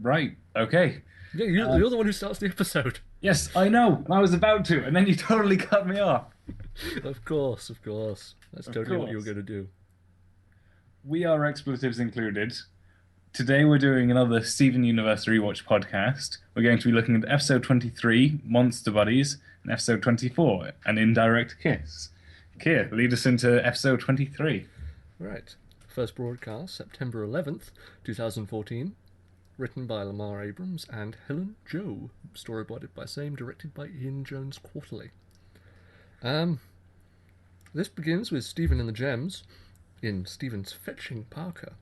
Right. Okay. Yeah, you're the one who starts the episode. Yes, I know. I was about to, and then you totally cut me off. Of course, of course. That's Of totally what you were course. going to do. We are expletives included. Today we're doing another Steven Universe Rewatch podcast. We're going to be looking at episode 23, Monster Buddies, and episode 24, An Indirect Kiss. Keir, lead us into episode 23. Right. First broadcast, September 11th, 2014. Written by Lamar Abrams and Helen Joe. Storyboarded by same, directed by Ian Jones Quarterly. Um, this begins with Stephen and the Gems, in Stephen's fetching Parker,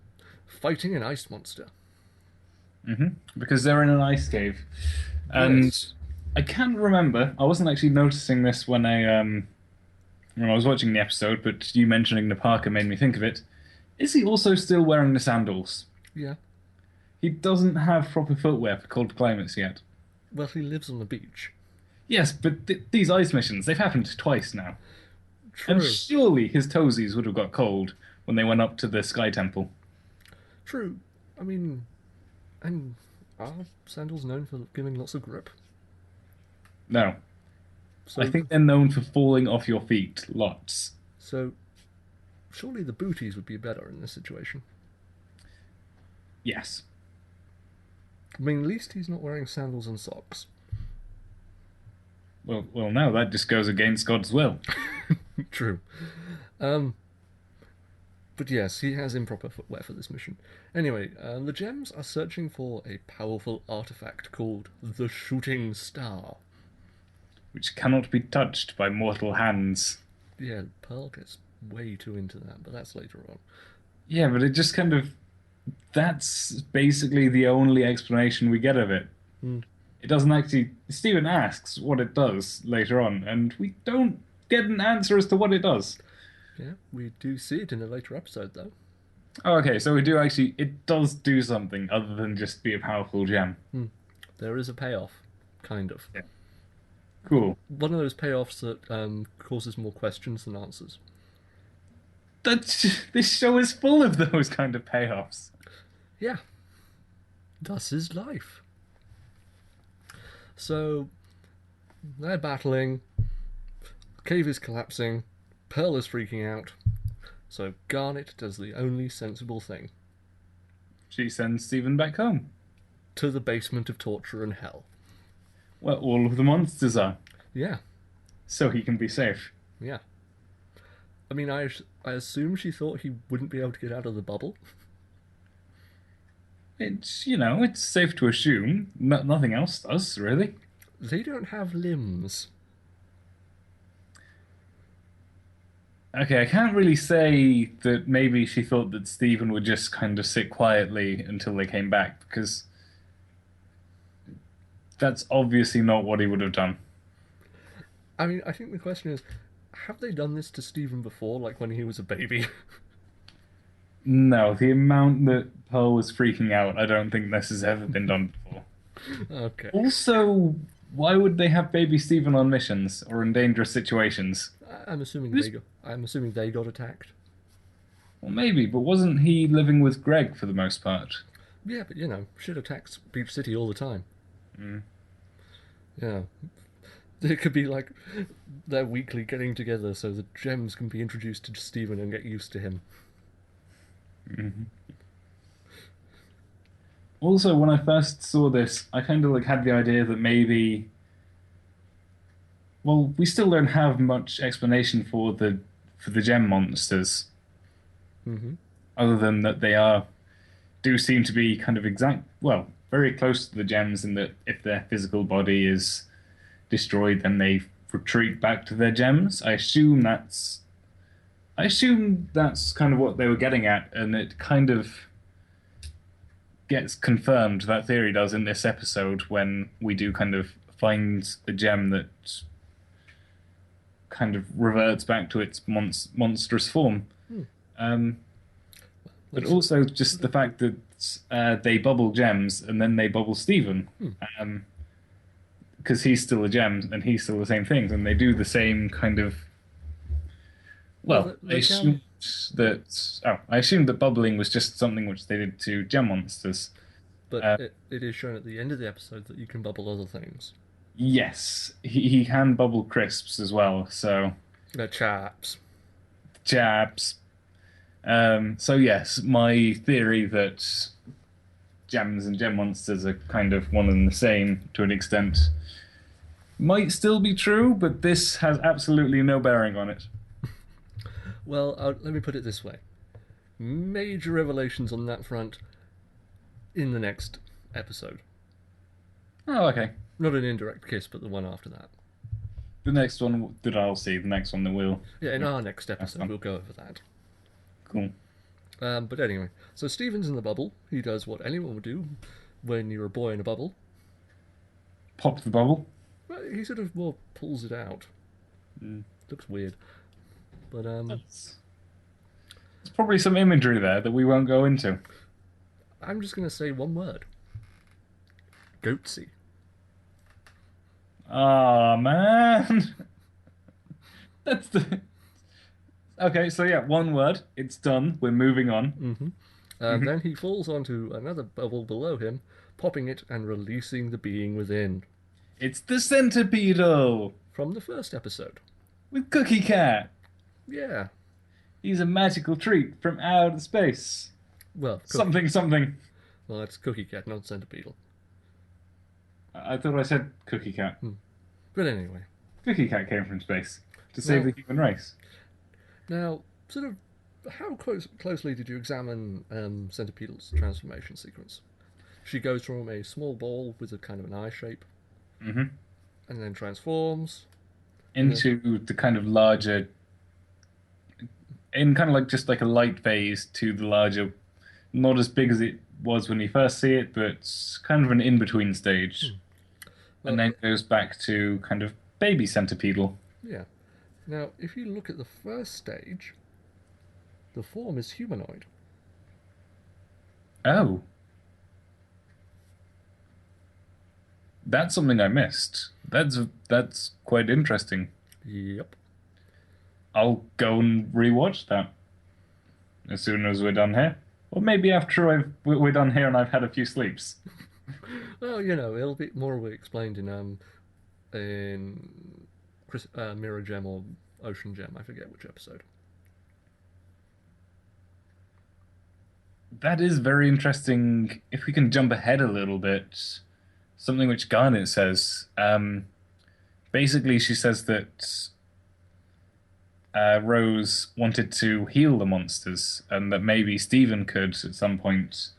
fighting an ice monster. Because they're in an ice cave. And Yes. I can't remember, I wasn't actually noticing this when I was watching the episode, but you mentioning the Parker made me think of it. Is he also still wearing the sandals? Yeah. He doesn't have proper footwear for cold climates yet. Well, he lives on the beach. Yes, but these ice missions, they've happened twice now. And True. surely his toesies would have got cold when they went up to the Sky Temple. True. I mean, and are sandals known for giving lots of grip? No. I So, think they're known for falling off your feet lots. so surely the booties would be better in this situation. Yes. I mean, at least he's not wearing sandals and socks. Well, no, that just goes against God's will. True. Um, but yes, he has improper footwear for this mission. Anyway, the Gems are searching for a powerful artifact called the Shooting Star. Which cannot be touched by mortal hands. Yeah, Pearl gets way too into that, but that's later on. Yeah, but it just kind of. That's basically the only explanation we get of it. Hmm. It doesn't actually. Stephen asks what it does later on, and we don't get an answer as to what it does. Yeah, we do see it in a later episode, though. Oh, okay, so we do actually. It does do something other than just be a powerful gem. Hmm. There is a payoff, kind of. Yeah. Cool. One of those payoffs that causes more questions than answers. This show is full of those kind of payoffs. Yeah, thus is life. So, they're battling, the cave is collapsing, Pearl is freaking out, so Garnet does the only sensible thing. She sends Stephen back home. To the basement of torture and hell. Well, all of the monsters are, Yeah, so he can be safe. yeah. I mean, I assume she thought he wouldn't be able to get out of the bubble. It's safe to assume. Nothing else does, really. They don't have limbs. Okay, I can't really say that maybe she thought that Stephen would just kind of sit quietly until they came back, because that's obviously not what he would have done. I mean, I think the question is, have they done this to Stephen before, like when he was a baby? No, the amount that Pearl was freaking out, I don't think this has ever been done before. Okay. Also, why would they have baby Stephen on missions or in dangerous situations? I'm assuming This, they got attacked. well, maybe, but wasn't he living with Greg for the most part? Yeah, but shit attacks Beach City all the time. Mm. Yeah. It could be like they're weekly getting together so the gems can be introduced to Stephen and get used to him. Mhm. Also, when I first saw this, I kind of like had the idea that maybe, well, we still don't have much explanation for the gem monsters, Mm-hmm. other than that they do seem to be kind of very close to the gems, in that if their physical body is destroyed, then they retreat back to their gems. I assume that's kind of what they were getting at, and it kind of gets confirmed, that theory does, in this episode when we do kind of find a gem that kind of reverts back to its monstrous form. Hmm. Um, but Let's, also just the fact that they bubble gems and then they bubble Stephen. hmm. Because he's still a gem and he's still the same things, and they do the same kind of. Well, Well, they can. I assumed that bubbling was just something which they did to gem monsters. But Uh, it is shown at the end of the episode that you can bubble other things. yes, he can bubble crisps as well. So Chaps. chaps. So yes, my theory that gems and gem monsters are kind of one and the same to an extent might still be true, but this has absolutely no bearing on it. Well, let me put it this way: major revelations on that front in the next episode. Oh, okay. Not an indirect kiss, but the one after that. The next one that I'll see, the next one that will. Yeah, in our next That's episode, fun. we'll go over that. Cool. But anyway, so Stephen's in the bubble. He does what anyone would do when you're a boy in a bubble. Pop the bubble. Well, he sort of more pulls it out. Mm. Looks weird. But There's probably some imagery there that we won't go into. I'm just going to say one word. Goatsy. Ah, man. That's the. Okay, so yeah, one word. It's done. We're moving on. Mm-hmm. Then he falls onto another bubble below him, popping it and releasing the being within. It's the centipedal From the first episode. with Cookie Cat. Yeah. He's a magical treat from outer space. Well, Something, something. Well, that's Cookie Cat, not Centipedal. I thought I said Cookie Cat. But anyway. Cookie Cat came from space to save the human race. Now, sort of, how closely did you examine Centipedal's transformation sequence? She goes from a small ball with a kind of an eye shape, Hmm. and then transforms Into the kind of larger, in kind of like just like a light phase to the larger, not as big as it was when you first see it, but kind of an in-between stage. Well, And then goes back to kind of baby centipedal. Yeah. Now, if you look at the first stage, the form is humanoid. Oh. That's something I missed. That's quite interesting. Yep. I'll go and rewatch that as soon as we're done here. Or maybe after we're done here and I've had a few sleeps. Well, it'll be more explained in Mirror Gem or Ocean Gem. I forget which episode. That is very interesting. If we can jump ahead a little bit, something which Garnet says. Basically, she says that Rose wanted to heal the monsters, and that maybe Stephen could at some point,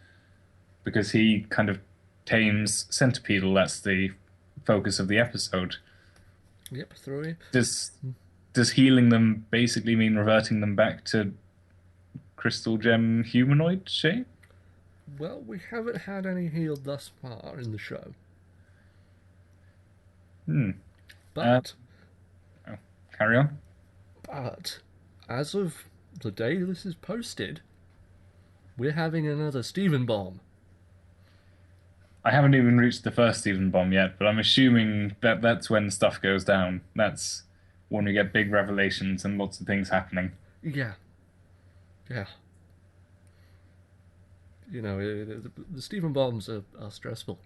because he kind of tames Centipedal. That's the focus of the episode. Yep, throw it. Does healing them basically mean reverting them back to crystal gem humanoid shape? Well, we haven't had any healed thus far in the show. But, Carry on. but, as of the day this is posted, we're having another Stephen bomb. I haven't even reached the first Stephen bomb yet, but I'm assuming that that's when stuff goes down. That's when we get big revelations and lots of things happening. Yeah. Yeah. The Stephen bombs are stressful.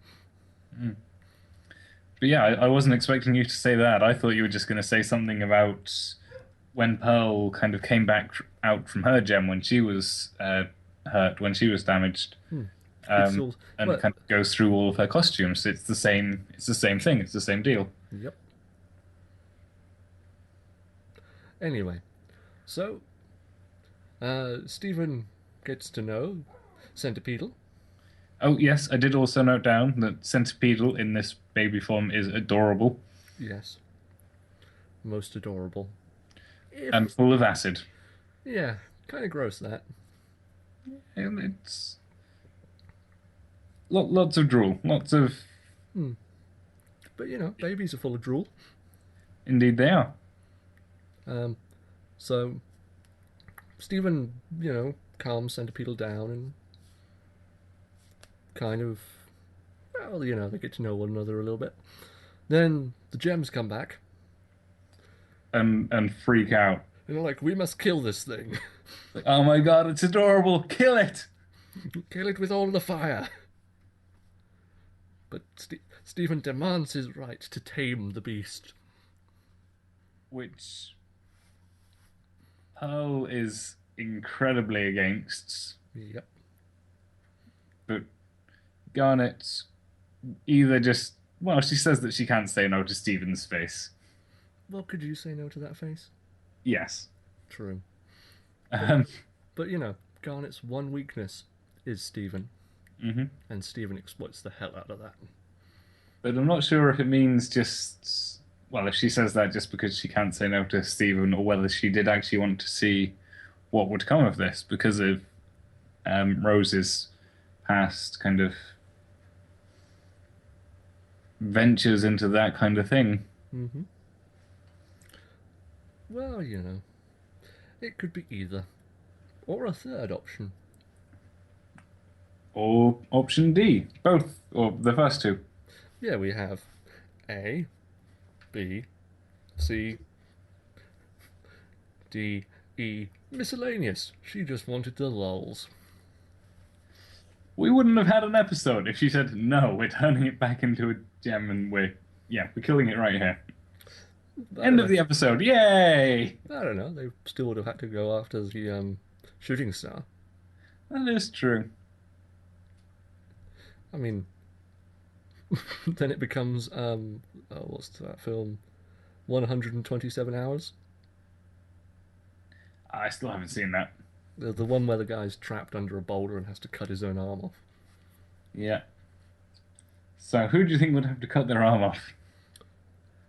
But yeah, I wasn't expecting you to say that. I thought you were just going to say something about when Pearl kind of came back out from her gem when she was hurt, when she was damaged, and kind of goes through all of her costumes. It's the same. It's the same thing. It's the same deal. Yep. Anyway, so Stephen gets to know Centipedal. Oh yes, I did also note down that Centipedal in this baby form is adorable. Yes. Most adorable. And full of acid. Yeah, kind of gross that. And it's lots of drool, lots of. But babies are full of drool. Indeed, they are. So Stephen, calms Centipedal down and kind of, they get to know one another a little bit. Then the gems come back. And freak out. And they're like, we must kill this thing. Oh my god, it's adorable! Kill it! Kill it with all the fire. But Stephen demands his right to tame the beast. which Pearl is incredibly against, Yep. but Garnet either just, well, she says that she can't say no to Stephen's face. Well, could you say no to that face? Yes. True. But, Um, but you know, Garnet's one weakness is Stephen, mhm. and Stephen exploits the hell out of that. But I'm not sure if it means just, well, if she says that just because she can't say no to Stephen, or whether she did actually want to see what would come of this because of Rose's past kind of ventures into that kind of thing. Mm-hmm. Well, you know, it could be either. Or a third option. Or option D, both, or the first two. Yeah, we have A, B, C, D, E, miscellaneous. She just wanted the lulls. We wouldn't have had an episode if she said, no, we're turning it back into a gem and we're killing it right here. End of the episode. Yay! I don't know. They still would have had to go after the shooting star. That is true. I mean, then it becomes what's that film? 127 Hours. I still haven't seen that. The one where the guy's trapped under a boulder and has to cut his own arm off. Yeah. So who do you think would have to cut their arm off?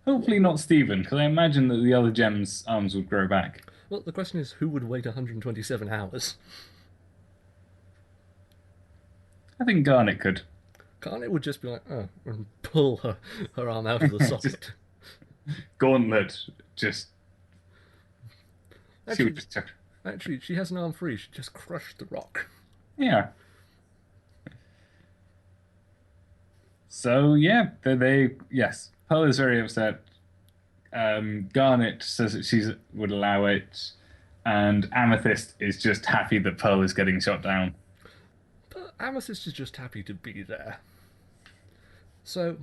Hopefully not Stephen, because I imagine that the other gem's arms would grow back. Well, the question is, who would wait 127 hours? I think Garnet could. Garnet would just be like, oh, and pull her arm out of the socket. Gauntlet, just. She Actually, would just. actually, she has an arm free. She just crushed the rock. Yeah. So yeah, yes. Pearl is very upset. Garnet says that she would allow it, and Amethyst is just happy that Pearl is getting shot down. But Amethyst is just happy to be there. So,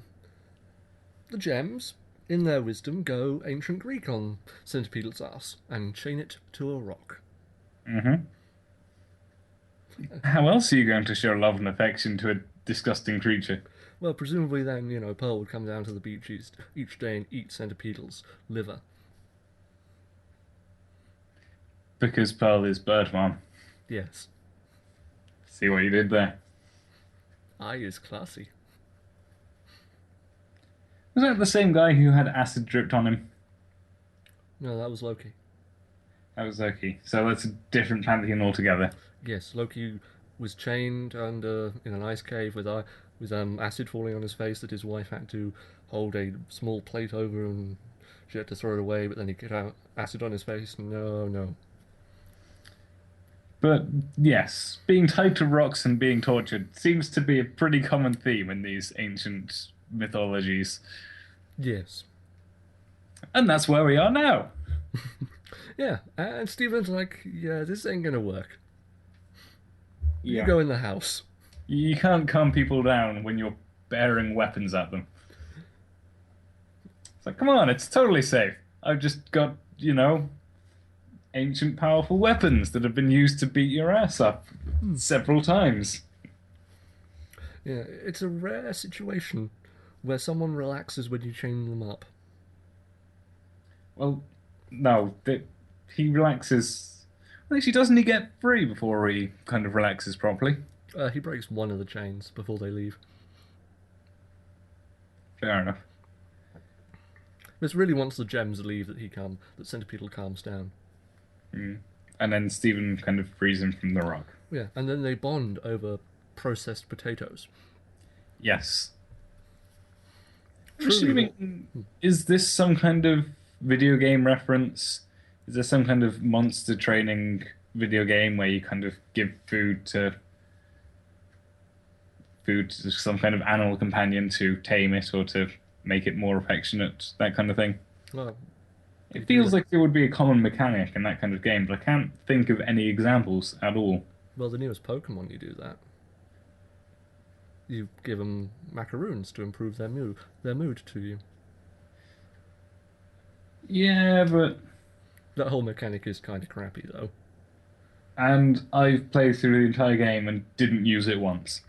the gems, in their wisdom, go ancient Greek on Centipedel's ass and chain it to a rock. Hmm. How else are you going to show love and affection to a disgusting creature? Well, presumably then, you know, Pearl would come down to the beach each day and eat Centipedel's liver. Because Pearl is Birdman. Yes. See what you did there? I is classy. Was that the same guy who had acid dripped on him? No, that was Loki. That was Loki. So that's a different pantheon altogether. Yes, Loki was chained under in an ice cave with acid falling on his face that his wife had to hold a small plate over and she had to throw it away, but then he got out acid on his face. No, no. But yes, being tied to rocks and being tortured seems to be a pretty common theme in these ancient mythologies. Yes. And that's where we are now. Yeah, and Steven's like, yeah, this ain't gonna work. You Yeah. go in the house. You can't calm people down when you're bearing weapons at them. It's like, come on, it's totally safe. I've just got, ancient powerful weapons that have been used to beat your ass up several times. Yeah, it's a rare situation where someone relaxes when you chain them up. Well, no, he relaxes. Well, actually, doesn't he get free before he kind of relaxes properly? He breaks one of the chains before they leave. Fair enough. It's really once the gems leave that Centipede calms down. Mm. And then Stephen kind of frees him from the rock. Yeah, and then they bond over processed potatoes. Yes. Truly Assuming, is this some kind of video game reference? Is there some kind of monster training video game where you kind of give food to some kind of animal companion to tame it or to make it more affectionate, that kind of thing? Well, It feels like it would be a common mechanic in that kind of game, but I can't think of any examples at all. well, the newest Pokemon, you do that. you give them macaroons to improve their mood to you. Yeah, but That whole mechanic is kind of crappy, though. and I've played through the entire game and didn't use it once.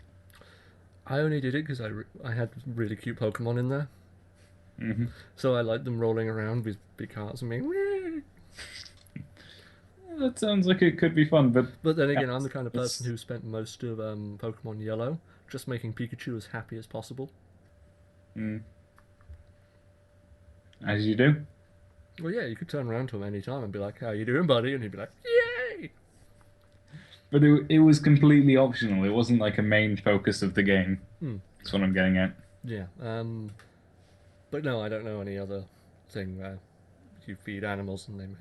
I only did it because I had really cute Pokemon in there, Hmm. so I liked them rolling around with big hearts and being. Wee! That sounds like it could be fun, but But then yeah, again, I'm the kind of person it's, who spent most of Pokemon Yellow just making Pikachu as happy as possible. mm, as you do. Well, yeah, you could turn around to him any time and be like, "How you doing, buddy?" And he'd be like, "Yay!" But it was completely optional. It wasn't like a main focus of the game. Hmm. That's what I'm getting at. Yeah. But no, I don't know any other thing where you feed animals and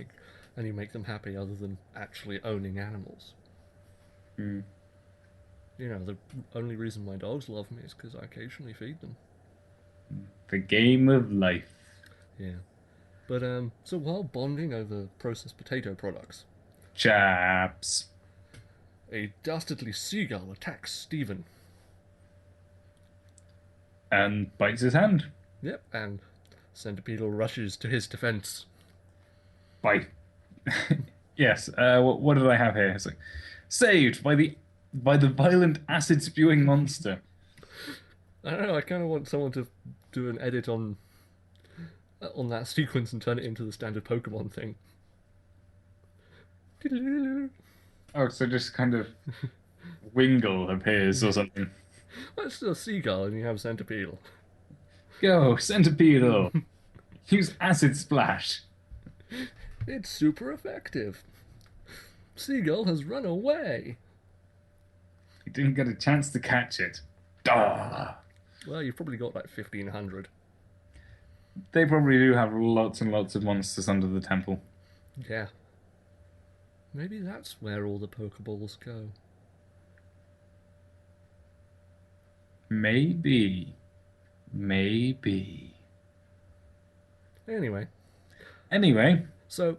you make them happy other than actually owning animals. Mm. You know, the only reason my dogs love me is because I occasionally feed them. The game of life. Yeah. But so while bonding over processed potato products, Chaps. a dastardly seagull attacks Stephen. And bites his hand. Yep, and Centipedal rushes to his defense. Bite. Yes. What did I have here? It's like, saved by the violent acid spewing monster. I don't know. I kind of want someone to do an edit on that sequence and turn it into the standard Pokemon thing. Oh, so just kind of Wingle appears or something. That's a seagull, and you have Centipedal. Go, Centipede. Use acid splash. It's super effective. Seagull has run away. He didn't get a chance to catch it. Duh. Well, you've probably got like 1,500. They probably do have lots and lots of monsters under the temple. Yeah. Maybe that's where all the Pokeballs go. Maybe. Maybe. Anyway, Anyway, so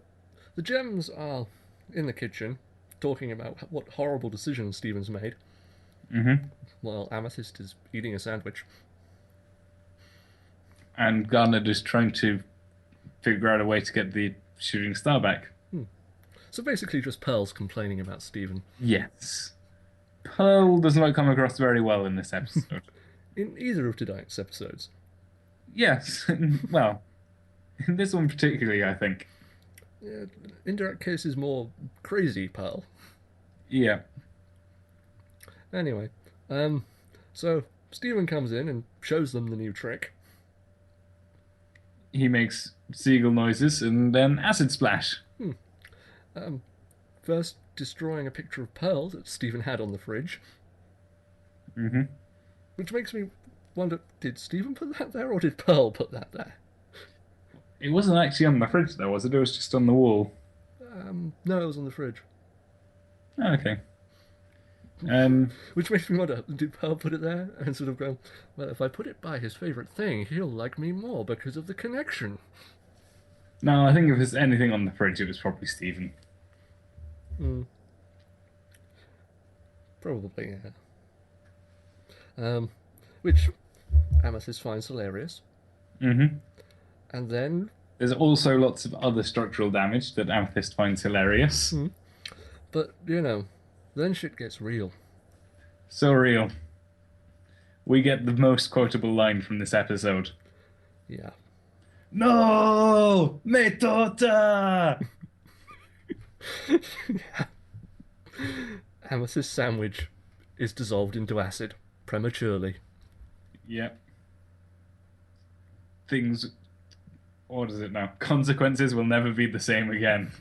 the gems are in the kitchen talking about what horrible decisions Steven's made hmm while Amethyst is eating a sandwich. and Garnet is trying to figure out a way to get the shooting star back. So basically, just Pearl's complaining about Steven. Yes. Pearl does not come across very well in this episode. In either of tonight's episodes. Yes. Well, in this one particularly, I think. Yeah, indirect case is more crazy Pearl. Yeah. Anyway, so Steven comes in and shows them the new trick. He makes seagull noises and then acid splash. Um, First destroying a picture of Pearl that Steven had on the fridge, hmm which makes me wonder, did Steven put that there or did Pearl put that there? It wasn't actually on the fridge, though, was it? It was just on the wall. No, it was on the fridge. Oh, okay. Um, Which makes me wonder, did Pearl put it there and sort of go, well, if I put it by his favourite thing, he'll like me more because of the connection. no, I think if there's anything on the fridge, it was probably Stephen. Probably, yeah. Which Amethyst finds hilarious. hmm And then, There's also lots of other structural damage that Amethyst finds hilarious. but you know, then shit gets real. So real. We get the most quotable line from this episode. Yeah. No! Metota! Amethyst sandwich is dissolved into acid prematurely. Yep. Things. What is it now? Consequences will never be the same again.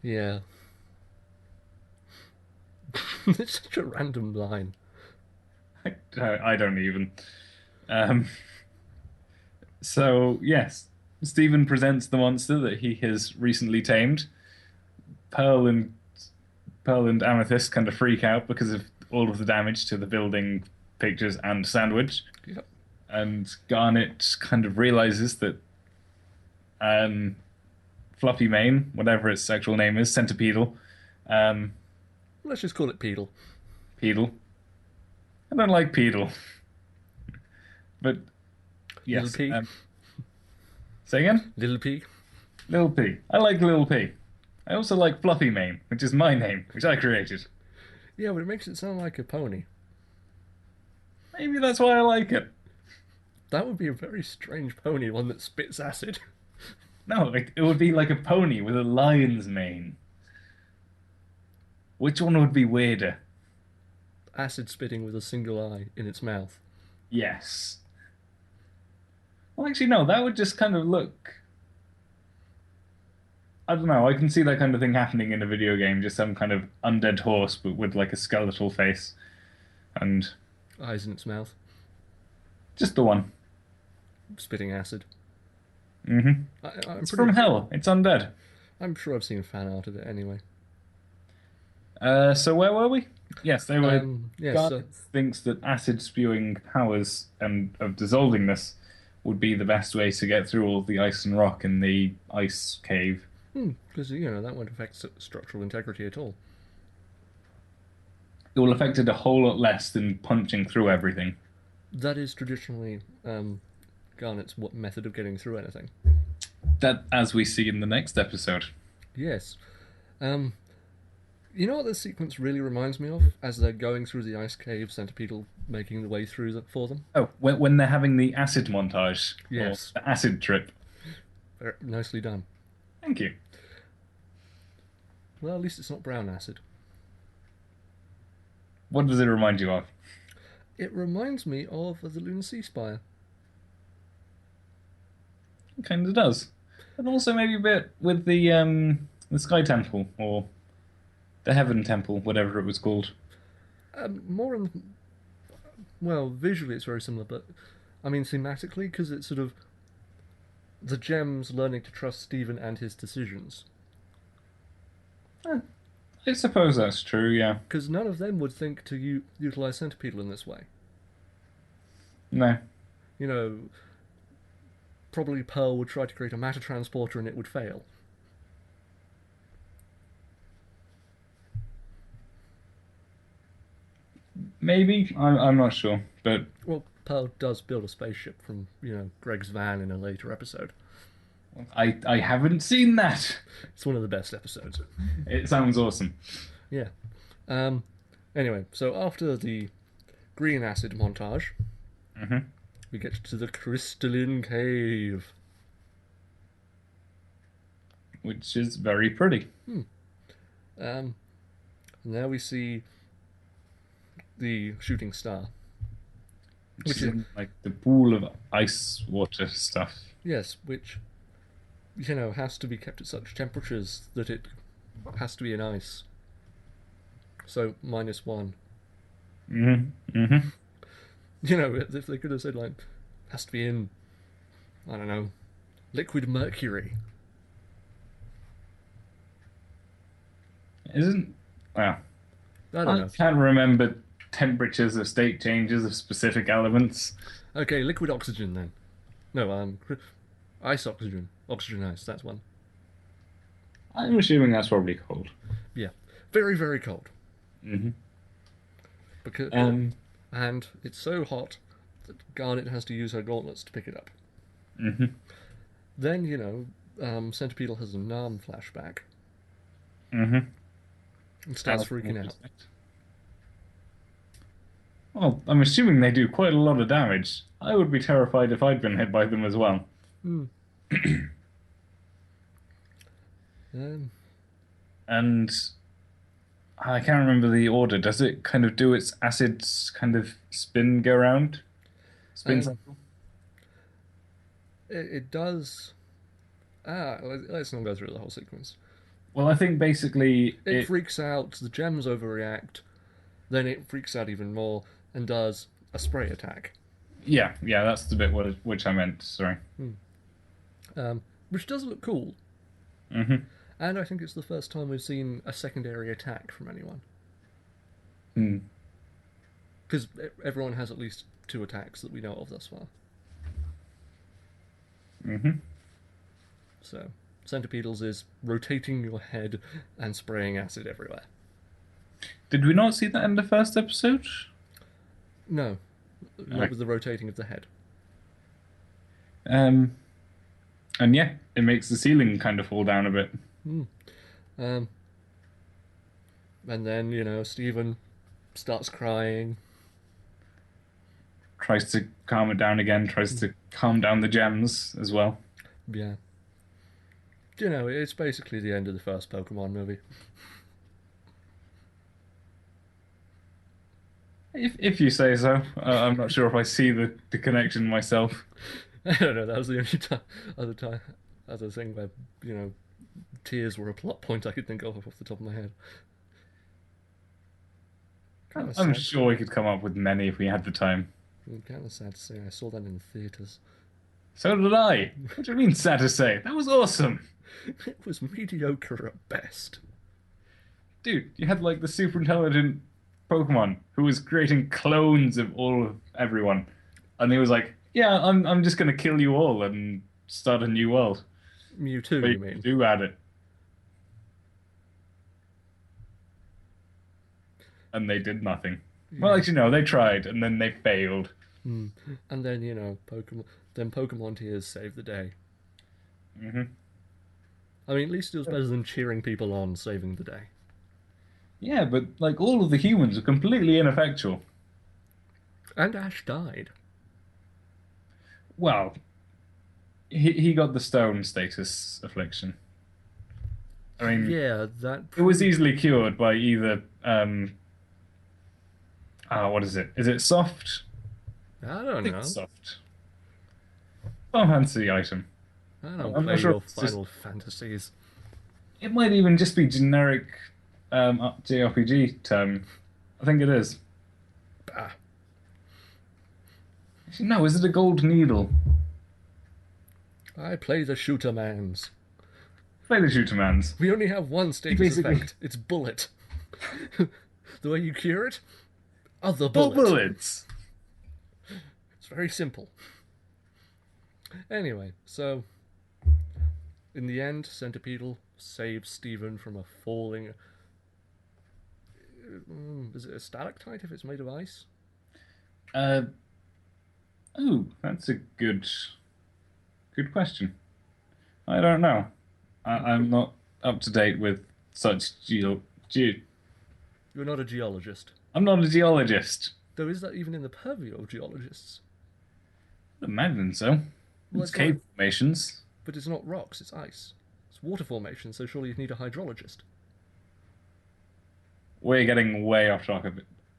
Yeah. It's such a random line. I don't even. Um, so, yes, Stephen presents the monster that he has recently tamed. Pearl and Pearl and Amethyst kind of freak out because of all of the damage to the building, pictures, and sandwich. Yep. And Garnet kind of realizes that Fluffy Mane, whatever its actual name is, Centipedal, Let's just call it Pedal. Pedal. I don't like Peedle. But Little yes. P. Say again? Little P. Lil P. I like Lil P. I also like Fluffy Mane, which is my name, which I created. Yeah, but it makes it sound like a pony. Maybe that's why I like it. That would be a very strange pony, one that spits acid. No, it would be like a pony with a lion's mane. Which one would be weirder? Acid spitting with a single eye in its mouth. Yes. Well, actually, no, that would just kind of look. I don't know. I can see that kind of thing happening in a video game, just some kind of undead horse, but with like a skeletal face, and Eyes in its mouth. just the one. Spitting acid. I'm It's pretty. from hell. It's undead. I'm sure I've seen fan art of it anyway. So where were we? Yes, they were. Yes. Garnet thinks that acid spewing powers and of dissolving this would be the best way to get through all the ice and rock in the ice cave. Because, that won't affect structural integrity at all. It will affect it a whole lot less than punching through everything. That is traditionally Garnet's method of getting through anything. That, as we see in the next episode. Yes. You know what this sequence really reminds me of? As they're going through the ice cave, Centipedal making the way through for them. Oh, when they're having the acid montage. Yes. Or the acid trip. Very nicely done. Thank you. Well, at least it's not brown acid. What does it remind you of? It reminds me of the Lunar Sea Spire. It kind of does. And also maybe a bit with the Sky Temple, or the Heaven Temple, whatever it was called. More in... Well, visually it's very similar, but I mean thematically, because it's sort of the gems learning to trust Stephen and his decisions. I suppose that's true, yeah. Because none of them would think to utilize Centipedal in this way. No. Probably Pearl would try to create a matter transporter and it would fail. Maybe? I'm not sure, but... Well, Pearl does build a spaceship from, Greg's van in a later episode. I haven't seen that. It's one of the best episodes. It sounds awesome. Yeah. Anyway, so after the green acid montage, we get to the crystalline cave. Which is very pretty. Now we see the shooting star. Which is in, like the pool of ice water stuff. Yes, which, has to be kept at such temperatures that it has to be in ice. So, -1. If they could have said, has to be in, I don't know, liquid mercury. Well, I don't know. can't remember temperatures of state changes of specific elements. Okay, liquid oxygen then. No, ice oxygen. Oxygen ice, that's one. I'm assuming that's probably cold. Yeah. Very, very cold. Because, and it's so hot that Garnet has to use her gauntlets to pick it up. Then, Centipedal has a Nam flashback. And starts freaking out. Well, I'm assuming they do quite a lot of damage. I would be terrified if I'd been hit by them as well. And I can't remember the order. Does it kind of do its acid kind of spin go around? Spin cycle? It does. Let's not go through the whole sequence. Well, I think basically it freaks out, the gems overreact, then it freaks out even more and does a spray attack. Yeah, that's the bit which I meant, sorry. Which does look cool. And I think it's the first time we've seen a secondary attack from anyone. Because everyone has at least 2 attacks that we know of thus far. So, Centipedal's is rotating your head and spraying acid everywhere. Did we not see that in the first episode? No, not with the rotating of the head. Um, and yeah, it makes the ceiling kind of fall down a bit. Mm. Um, and then, Stephen starts crying. Tries to calm it down again, tries to calm down the gems as well. Yeah. It's basically the end of the first Pokemon movie. If you say so. I'm not sure if I see the connection myself. I don't know, that was the only other thing where, you know, tears were a plot point I could think of off the top of my head. Kind of I'm sad. sure we could come up with many if we had the time. Kind of sad to say I saw that in the theatres. So did I. What do you mean, sad to say? That was awesome. It was mediocre at best. Dude, you had like the super intelligent Pokemon who was creating clones of all of everyone. And he was like, yeah, I'm just gonna kill you all and start a new world. Mewtwo, But you you mean? do add it. And they did nothing. Well, Yeah. actually, no, they tried and then they failed. Hmm. And then, Pokemon Tears saved the day. Hmm. I mean, at least it was better than cheering people on saving the day. Yeah, but like all of the humans are completely ineffectual. And Ash died. Well, he got the stone status affliction. I mean, Yeah, that it was proved. easily cured by either what is it? Is it soft? I I don't think it's know. soft. Some fancy item. I don't I'm not play sure if your it's just. Final Fantasies. It might even just be generic JRPG term. I think it is. Bah. Actually, no, is it a gold needle? I play the Shooter Mans. Play the shooter man's. We only have one He status basically effect. It's bullet. The way you cure it? Other all bullet. bullets. It's very simple. Anyway, so in the end, Centipedal saves Stephen from a falling. Is it a stalactite if it's made of ice? Uh oh, that's a good question. I don't know. I'm not up to date with such You're not a geologist. I'm not a geologist. Though, is that even in the purview of geologists? I'd imagine so. Well, It's it's not. cave formations. But it's not rocks, it's ice. It's water formation, so surely you'd need a hydrologist. We're getting way off topic.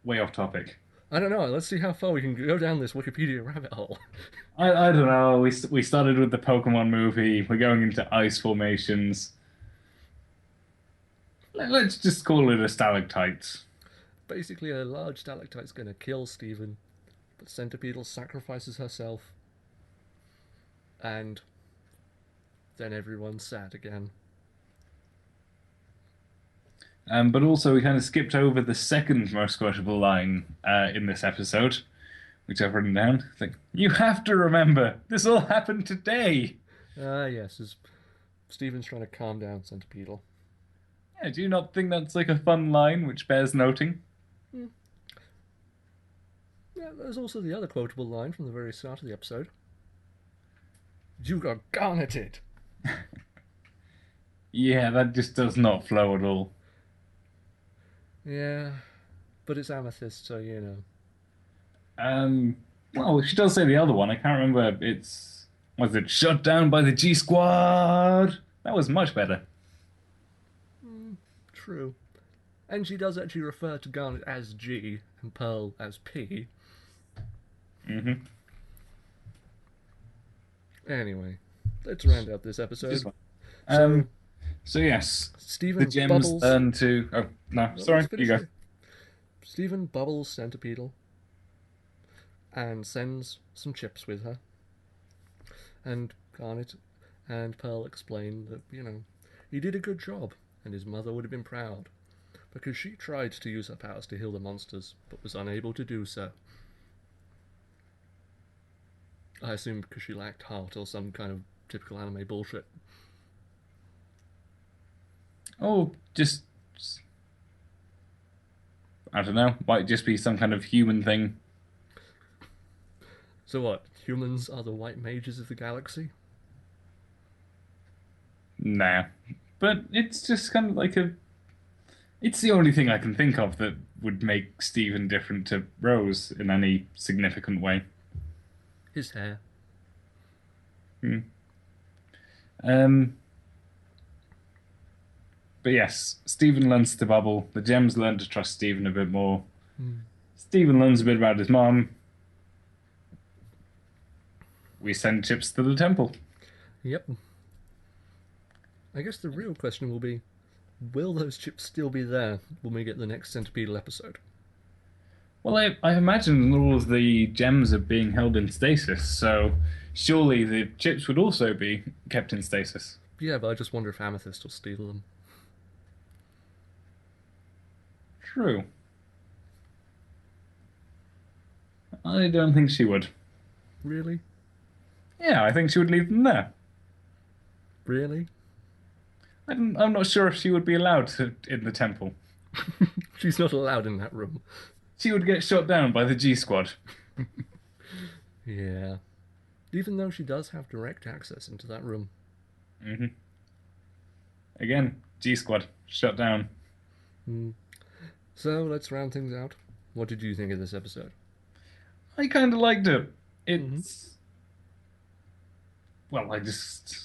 Way off topic. I don't know. Let's see how far we can go down this Wikipedia rabbit hole. I don't know. We started with the Pokemon movie. We're going into ice formations. Let's just call it a stalactite. Basically, a large stalactite's going to kill Stephen, but Centipedal sacrifices herself, and then everyone's sad again. But also we kind of skipped over the second most quotable line in this episode, which I've written down. It's like, you have to remember, this all happened today. Ah, yes, as Stephen's trying to calm down Centipedal. Yeah, do you not think that's like a fun line which bears noting? Hmm. Yeah, there's also the other quotable line from the very start of the episode. You got garneted! Yeah, that just does not flow at all. Yeah, but it's Amethyst, so you know. Um, well, she does say the other one. I can't remember. Was it shut down by the G Squad? That was much better. True. And she does actually refer to Garnet as G and Pearl as P. Hmm. Anyway, let's round out this Just episode. one. So, So yes, the Stephen gems bubbles. turn to. Oh no, Well, let's sorry, you finish go. it. Stephen bubbles Centipedal and sends some chips with her. And Garnet and Pearl explain that, he did a good job and his mother would have been proud because she tried to use her powers to heal the monsters but was unable to do so. I assume because she lacked heart or some kind of typical anime bullshit. Oh, just I don't know. Might just be some kind of human thing. So what? Humans are the white mages of the galaxy? Nah. But it's just kind of like a. It's the only thing I can think of that would make Stephen different to Rose in any significant way. His hair. Hmm. Um, but yes, Stephen learns to bubble. The gems learn to trust Stephen a bit more. Hmm. Stephen learns a bit about his mom. We send chips to the temple. Yep. I guess the real question will be, will those chips still be there when we get the next Centipedal episode? Well, I imagine all of the gems are being held in stasis, so surely the chips would also be kept in stasis. Yeah, but I just wonder if Amethyst will steal them. True. I don't think she would. Really? Yeah, I think she would leave them there. Really? I'm not sure if she would be allowed to, in the temple. She's not allowed in that room. She would get shot down by the G Squad. Yeah. Even though she does have direct access into that room. Hmm. Again, G Squad shut down. Hmm. So let's round things out. What did you think of this episode? I kind of liked it. Mm-hmm. It's well, I just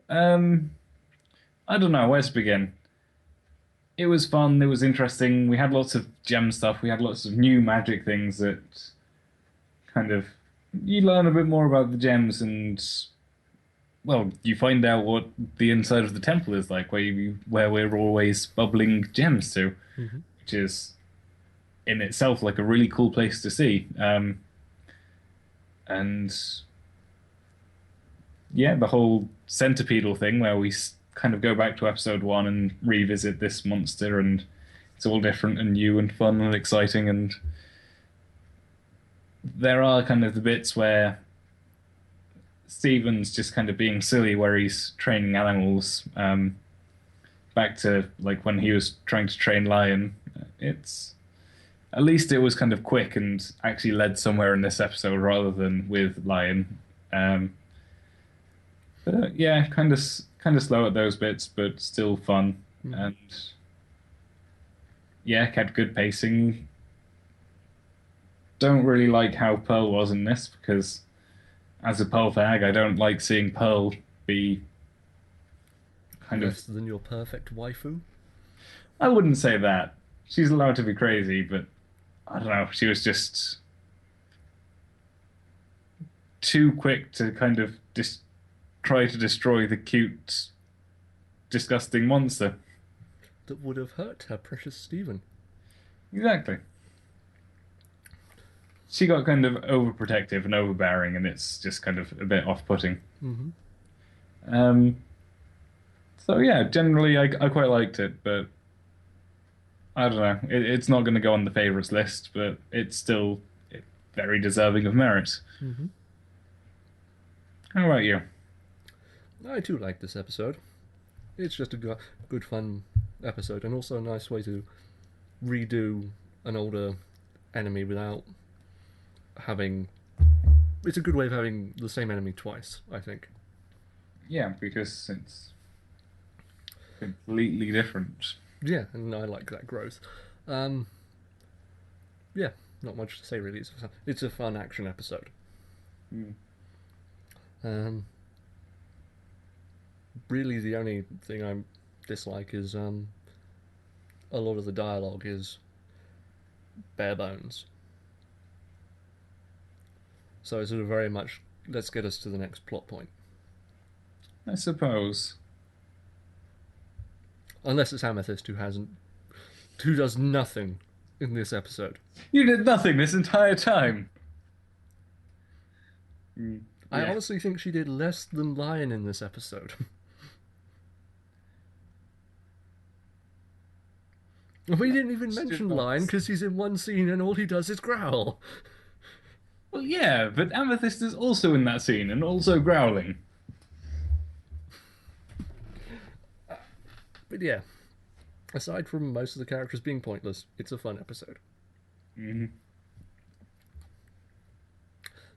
um, I don't know where to begin. It was fun. It was interesting. We had lots of gem stuff. We had lots of new magic things that kind of you learn a bit more about the gems and well, you find out what the inside of the temple is like, where we're always bubbling gems to, Mm-hmm. which is in itself like a really cool place to see. And yeah, the whole centipedal thing where we kind of go back to episode one and revisit this monster, and it's all different and new and fun and exciting. And there are kind of the bits where Steven's just kind of being silly, where he's training animals. Back to like when he was trying to train Lion, it's at least it was kind of quick and actually led somewhere in this episode rather than with Lion. But yeah, kind of slow at those bits, but still fun. Mm-hmm. And yeah, kept good pacing. Don't really like how Pearl was in this because as a Pearl fag, I don't like seeing Pearl be kind of. Less than your perfect waifu? I wouldn't say that. She's allowed to be crazy, but I don't know. She was just too quick to kind of just try to destroy the cute, disgusting monster. That would have hurt her precious Stephen. Exactly. She got kind of overprotective and overbearing, and it's just kind of a bit off-putting. Mm-hmm. Um, so yeah, generally I quite liked it, but I don't know. It's not going to go on the favorites list, but it's still very deserving of merit. Mm-hmm. How about you? I too like this episode. It's just a good fun episode, and also a nice way to redo an older enemy without having. It's a good way of having the same enemy twice, I think. Yeah, because it's completely different. Yeah, and I like that growth. Um, yeah, not much to say really. It's a fun action episode. Mm. Really, the only thing I dislike is a lot of the dialogue is bare bones. So it's sort of very much let's get us to the next plot point. I suppose. Unless it's Amethyst who does nothing in this episode. You did nothing this entire time. Mm, I yeah. honestly think she did less than Lion in this episode. We didn't even mention Lion because he's in one scene and all he does is growl. Well, yeah, but Amethyst is also in that scene and also growling. But yeah, aside from most of the characters being pointless, it's a fun episode. Mm-hmm.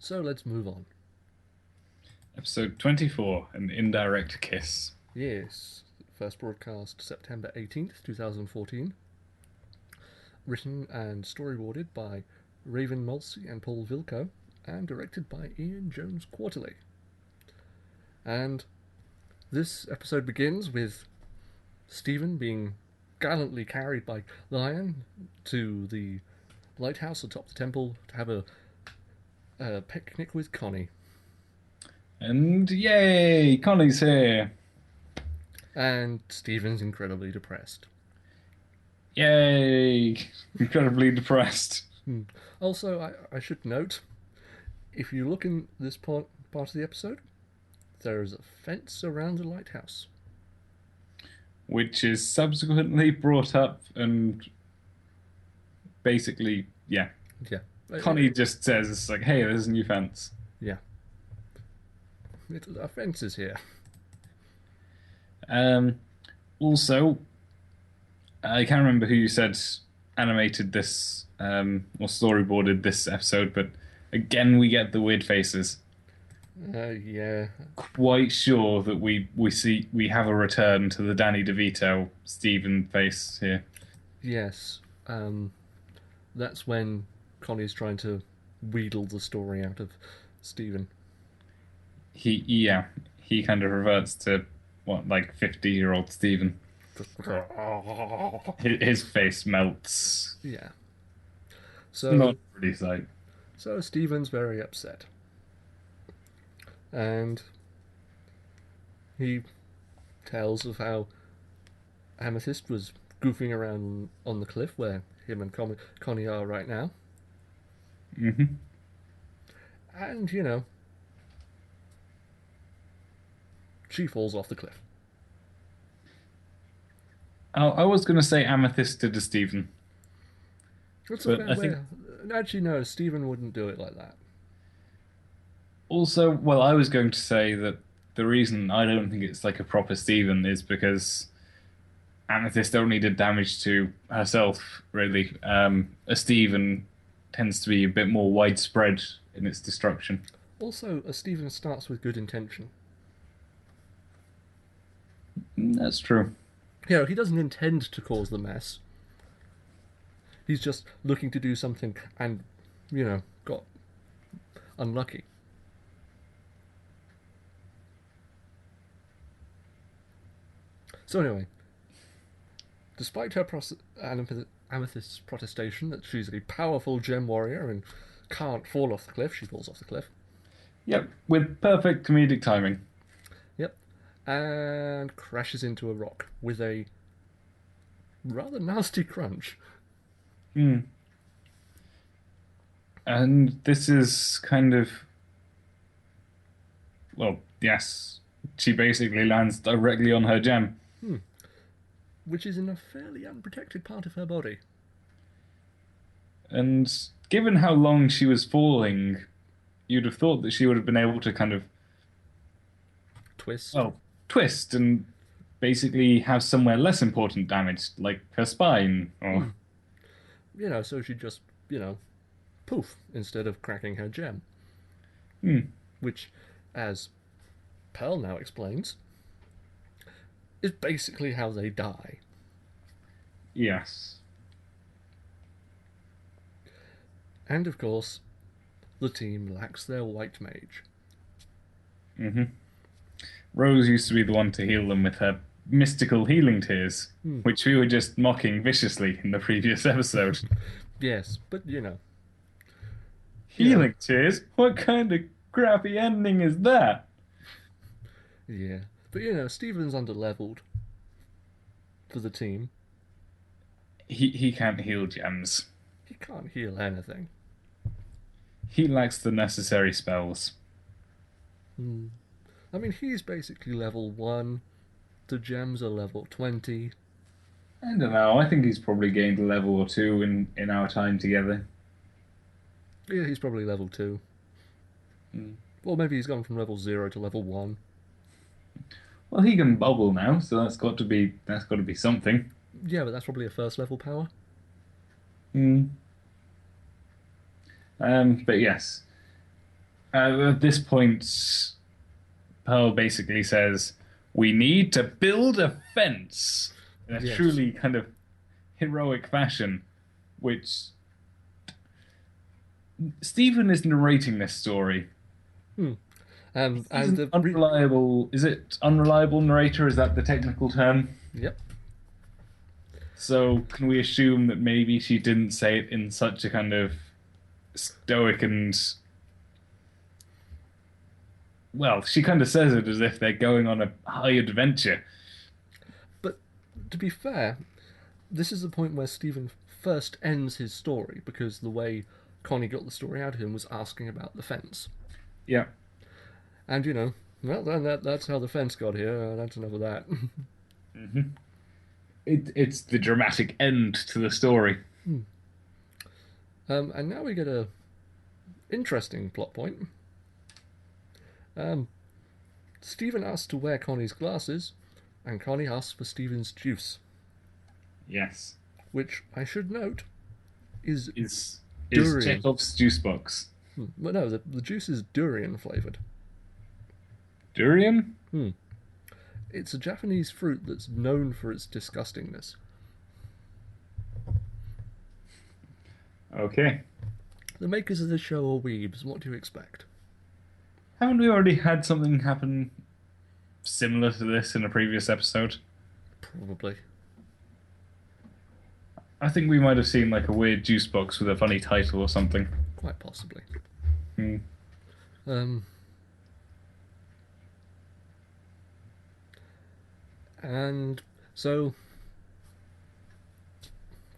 So let's move on. Episode 24, An Indirect Kiss. Yes, first broadcast September 18th, 2014. Written and storyboarded by Raven Mulsey and Paul Vilko, and directed by Ian Jones Quarterly. And this episode begins with Stephen being gallantly carried by Lion to the lighthouse atop the temple to have a picnic with Connie. And yay, Connie's here. And Stephen's incredibly depressed. Yay, incredibly depressed. Also, I should note, if you look in this part of the episode, there is a fence around the lighthouse. Which is subsequently brought up and basically, yeah. Yeah. Connie just says, it's like, hey, there's a new fence. Yeah. A fence is here. Also, I can't remember who you said animated this or storyboarded this episode, but again, we get the weird faces. Yeah. Quite sure that we have a return to the Danny DeVito Stephen face here. Yes. That's when Connie's trying to wheedle the story out of Stephen. He kind of reverts to what, like 50-year-old Stephen. His face melts. Yeah. So Not a pretty sight. So Stephen's very upset. And he tells of how Amethyst was goofing around on the cliff where him and Connie are right now. Mm-hmm. And, she falls off the cliff. I was going to say Amethyst did to Stephen. That's a fair way. Actually, no, Stephen wouldn't do it like that. Also, well, I was going to say that the reason I don't think it's like a proper Stephen is because Amethyst only did damage to herself, really. A Stephen tends to be a bit more widespread in its destruction. Also, a Stephen starts with good intention. That's true. He doesn't intend to cause the mess. He's just looking to do something and, got unlucky. So anyway, despite her Amethyst's protestation that she's a powerful gem warrior and can't fall off the cliff, she falls off the cliff. Yep, with perfect comedic timing. Yep, and crashes into a rock with a rather nasty crunch. And this is kind of... Well, yes, she basically lands directly on her gem. Which is in a fairly unprotected part of her body. And given how long she was falling, you'd have thought that she would have been able to kind of twist and basically have somewhere less important damaged, like her spine. Or... so she just, poof, instead of cracking her gem. Which, as Pearl now explains, is basically how they die. Yes. And of course, the team lacks their white mage. Rose used to be the one to heal them with her mystical healing tears, which we were just mocking viciously in the previous episode. Yes, but Healing tears? What kind of crappy ending is that? Yeah, but Stephen's underleveled for the team. He can't heal gems. He can't heal anything. He lacks the necessary spells. I mean, he's basically level 1. The gems are level 20. I don't know. I think he's probably gained a level or two in our time together. Yeah, he's probably level 2. Or maybe he's gone from level 0 to level 1. Well, he can bubble now, so that's got to be something. Yeah, but that's probably a first level power. But yes, At this point, Pearl basically says, "We need to build a fence," in a Yes. truly kind of heroic fashion, which Stephen is narrating this story. Hmm. He's And an unreliable. Is it unreliable narrator? Is that the technical term? yep. So can we assume that maybe she didn't say it in such a kind of stoic and well, she kind of says it as if they're going on a high adventure. But to be fair, this is the point where Stephen first ends his story because the way Connie got the story out of him was asking about the fence. Yeah. And well, then that's how the fence got here. That's enough of that. Hmm. It's the dramatic end to the story. And now we get a interesting plot point. Um, Stephen asks to wear Connie's glasses, and Connie asks for Stephen's juice, Yes. which I should note is Is durian. Chekhov's juice box But no, the juice is durian flavored. durian? It's a Japanese fruit that's known for its disgustingness. Okay. The makers of the show are weebs. What do you expect? Haven't we already had something happen similar to this in a previous episode? Probably. I think we might have seen like a weird juice box with a funny title or something. Quite possibly. Hmm. Um, and so,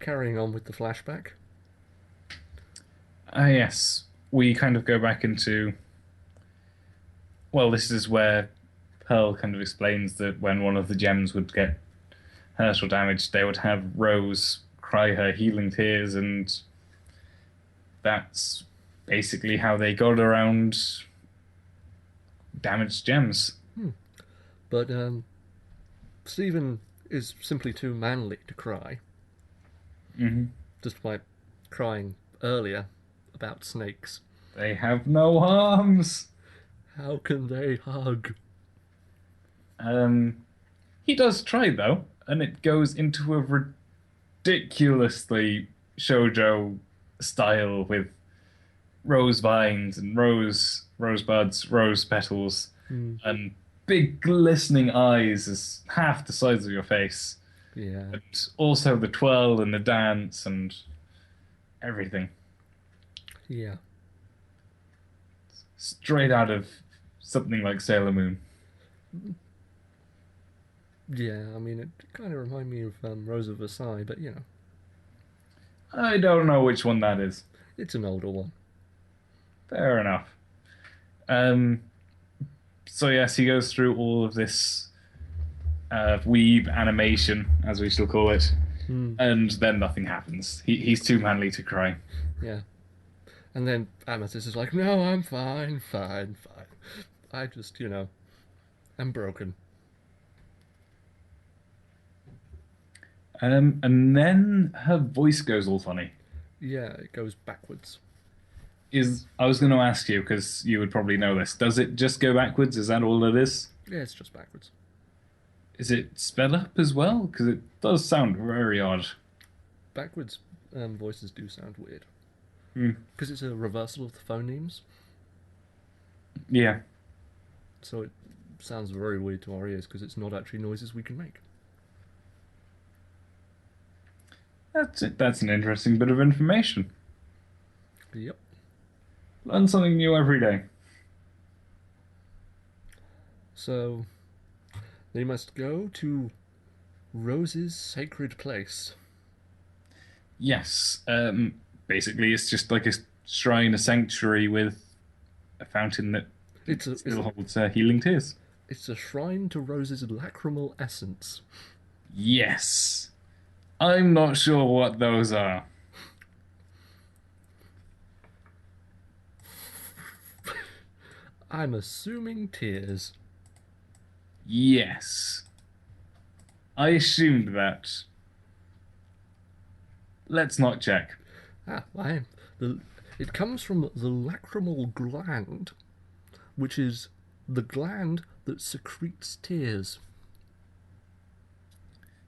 carrying on with the flashback. Ah, yes. We kind of go back into. Well, this is where Pearl kind of explains that when one of the gems would get hurt or damaged, they would have Rose cry her healing tears, and that's basically how they got around damaged gems. But Stephen is simply too manly to cry, Hmm. despite crying earlier about snakes. They have no arms. How can they hug? Um, he does try though, and it goes into a ridiculously shoujo style with rose vines and rosebuds, rose petals, Hmm. and big glistening eyes as half the size of your face, Yeah, and also the twirl and the dance and everything yeah, straight out of something like Sailor Moon. yeah. I mean, it kind of reminded me of Rosa Versailles, but I don't know which one that is. it's an older one. Fair enough. Um, so yes, he goes through all of this weeb animation, as we shall call it, Hmm. and then nothing happens. He's too manly to cry. Yeah. And then Amethyst is like, no, I'm fine, fine, fine. I just, am broken. And then her voice goes all funny. Yeah, it goes backwards. Is I was going to ask you because you would probably know this. Does it just go backwards? Is that all it is? Yeah, it's just backwards. Is it sped up as well? Because it does sound very odd. Backwards voices do sound weird. Hmm. Because it's a reversal of the phonemes, Yeah, so it sounds very weird to our ears because it's not actually noises we can make. that's it. That's an interesting bit of information. Yep. Learn something new every day. So, they must go to Rose's sacred place. Yes. Basically, it's just like a shrine, a sanctuary with a fountain that It's a, still holds healing tears. it's a shrine to Rose's lacrimal essence. Yes. I'm not sure what those are. I'm assuming tears. Yes. I assumed that. Let's not check. Ah, I the It comes from the lacrimal gland, which is the gland that secretes tears.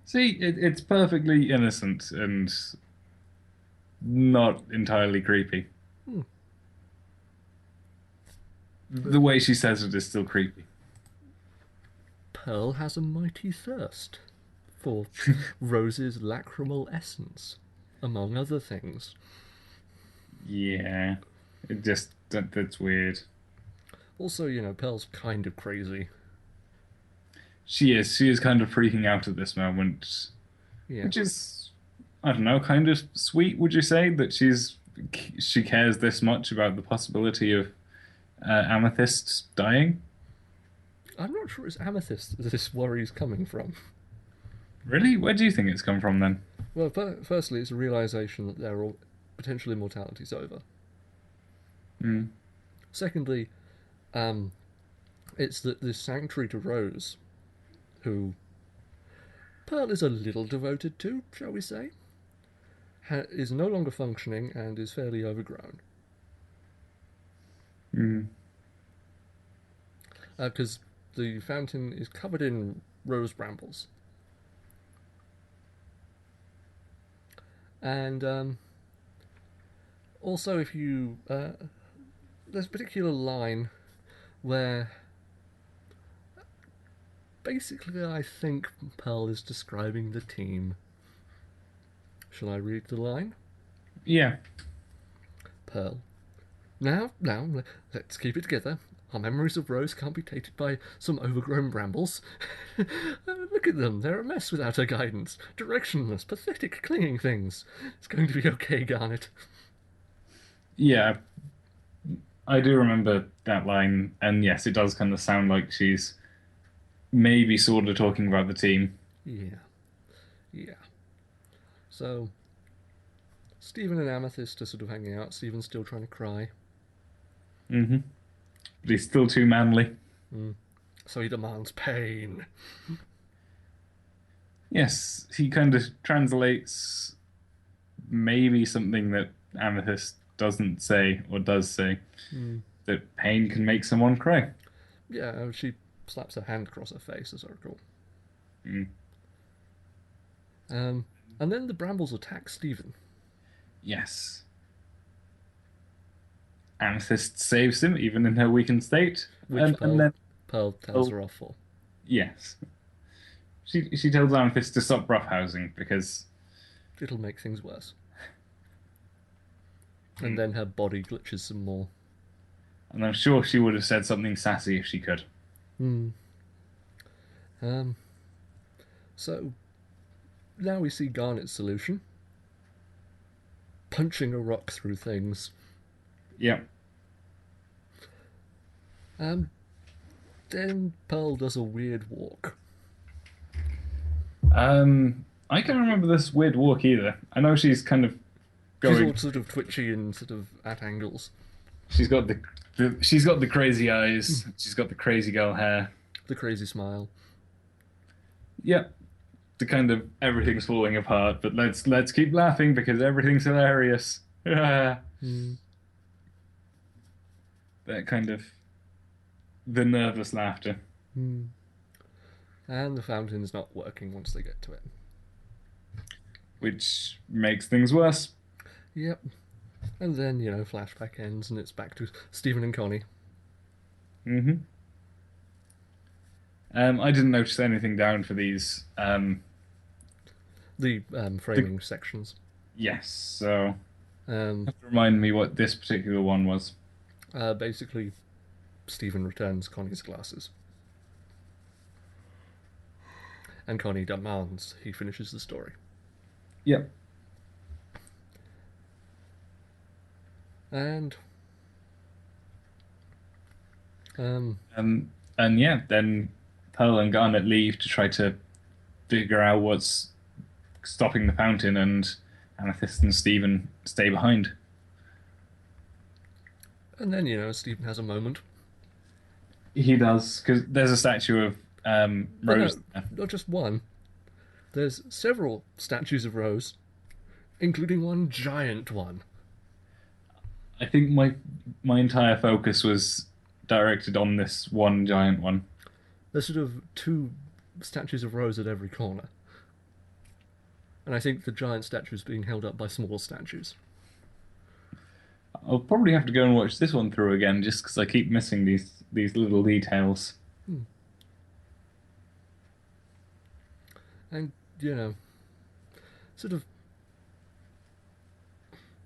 See, it's perfectly innocent and not entirely creepy. Hmm. The way she says it is still creepy. Pearl has a mighty thirst for Rose's lacrimal essence, among other things. Yeah, that's weird. Also, Pearl's kind of crazy. She is kind of freaking out at this moment, Yeah. which is, I don't know, kind of sweet. Would you say that she cares this much about the possibility of Amethyst dying? I'm not sure it's Amethyst this worry's coming from. Really? Where do you think it's come from then? Well, firstly, it's a realization that their potential immortality's over. Mm. Secondly, it's that this sanctuary to Rose, who Pearl is a little devoted to, shall we say, is no longer functioning and is fairly overgrown. Mm. Because the fountain is covered in rose brambles. And also, if you there's a particular line where basically I think Pearl is describing the team. Shall I read the line? Yeah. Pearl. Now, let's keep it together. Our memories of Rose can't be tainted by some overgrown brambles. Look at them, they're a mess without her guidance. Directionless, pathetic, clinging things. It's going to be okay, Garnet. Yeah, I do remember that line, and yes, it does kind of sound like she's maybe sort of talking about the team. Yeah. So, Stephen and Amethyst are sort of hanging out. Stephen's still trying to cry. Hmm. But he's still too manly. So he demands pain. Yes, he kind of translates maybe something that Amethyst doesn't say or does say, that pain can make someone cry. Yeah, she slaps her hand across her face, as I recall. Mm. And then the brambles attack Stephen. Yes. Amethyst saves him, even in her weakened state. Which And then, Pearl tells her off for. yes. She tells Amethyst to stop roughhousing because It'll make things worse. And then her body glitches some more. and I'm sure she would have said something sassy if she could. So now we see Garnet's solution. Punching a rock through things. Yeah. Then Pearl does a weird walk. I can't remember this weird walk either. I know she's kind of She's going. all sort of twitchy and sort of at angles. She's got the crazy eyes. She's got the crazy girl hair. The crazy smile. Yep. The kind of everything's falling apart, but let's keep laughing because everything's hilarious. That kind of the nervous laughter. And the fountain's not working once they get to it. Which makes things worse. Yep. And then, flashback ends and it's back to Stephen and Connie. Mm-hmm. I didn't notice anything down for these. The framing sections. Yes, so Um, have to remind me what this particular one was. Basically, Stephen returns Connie's glasses. And Connie demands he finishes the story. Yep. And And yeah, then Pearl and Garnet leave to try to figure out what's stopping the fountain, and Amethyst and Stephen stay behind. then, Stephen has a moment. He does, because there's a statue of But Rose no, there. not just one. There's several statues of Rose, including one giant one. I think my entire focus was directed on this one giant one. There's sort of two statues of Rose at every corner, and I think the giant statue is being held up by small statues. I'll probably have to go and watch this one through again just because I keep missing these little details. Hmm. And you know, sort of.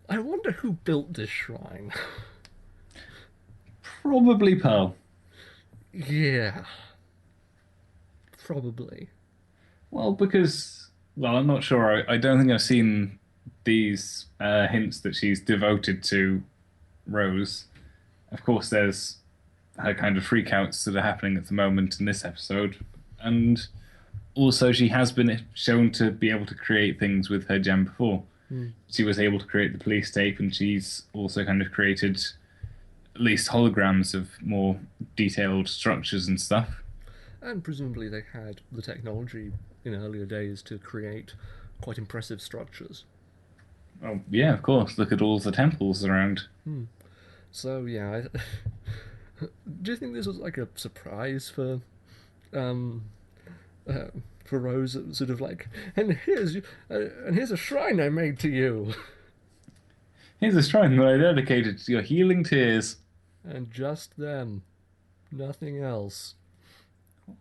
I wonder who built this shrine. Probably Pearl. Yeah, probably. Well, because I'm not sure. I don't think I've seen these hints that she's devoted to Rose. Of course, there's her kind of freakouts that are happening at the moment in this episode, and also she has been shown to be able to create things with her gem before. Hmm. She was able to create the police tape, and she's also kind of created at least holograms of more detailed structures and stuff. And presumably they had the technology in earlier days to create quite impressive structures. Oh, yeah, of course. Look at all the temples around. Hmm. So yeah, do you think this was like a surprise um, uh, for Rose? It was sort of like, and here's a shrine I made to you, Here's a shrine that I dedicated to your healing tears. and just them, nothing else.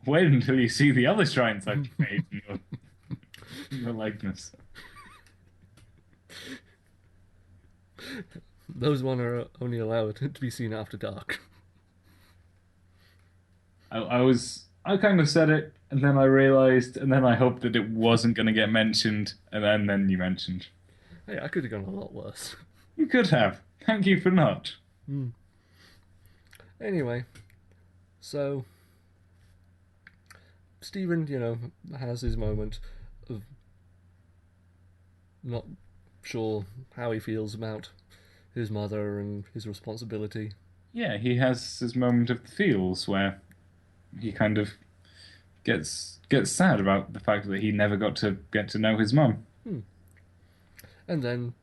Wait until you see the other shrines I've made in your likeness. Those one are only allowed to be seen after dark. I kind of said it, and then I realized, and then I hoped that it wasn't going to get mentioned, and then you mentioned. Hey, I could have gone a lot worse. You could have. Thank you for not. Hmm. Anyway, so Stephen, has his moment of not sure how he feels about his mother and his responsibility. Yeah, he has his moment of the feels where he kind of gets sad about the fact that he never got to get to know his mum. Hmm. And then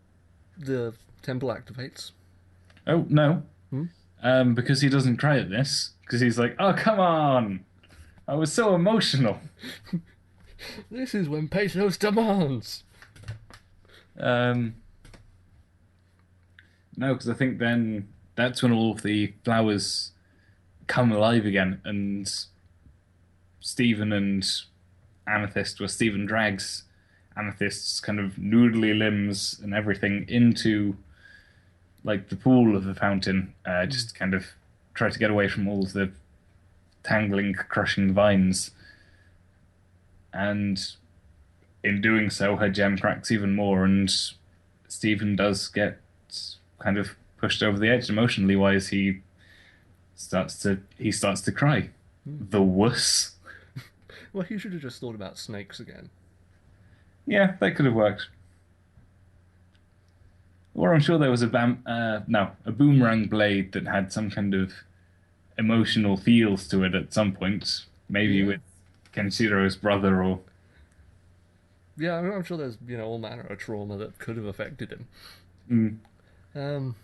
the temple activates. Oh no, Hmm? because he doesn't cry at this because he's like, oh come on, I was so emotional. This is when Pesos demands. Um, no, because I think then that's when all of the flowers come alive again, and Stephen and Amethyst, where Stephen drags Amethyst's kind of noodly limbs and everything into like the pool of the fountain, just to kind of try to get away from all of the tangling, crushing vines. And in doing so, her gem cracks even more, and Stephen does get kind of pushed over the edge emotionally. Wise, he starts to cry. The wuss. Well, he should have just thought about snakes again. Yeah, that could have worked. Or I'm sure there was a boomerang blade that had some kind of emotional feels to it at some point. Maybe Yeah. with Kenshiro's brother or Yeah, I'm sure there's all manner of trauma that could have affected him. mm, Um,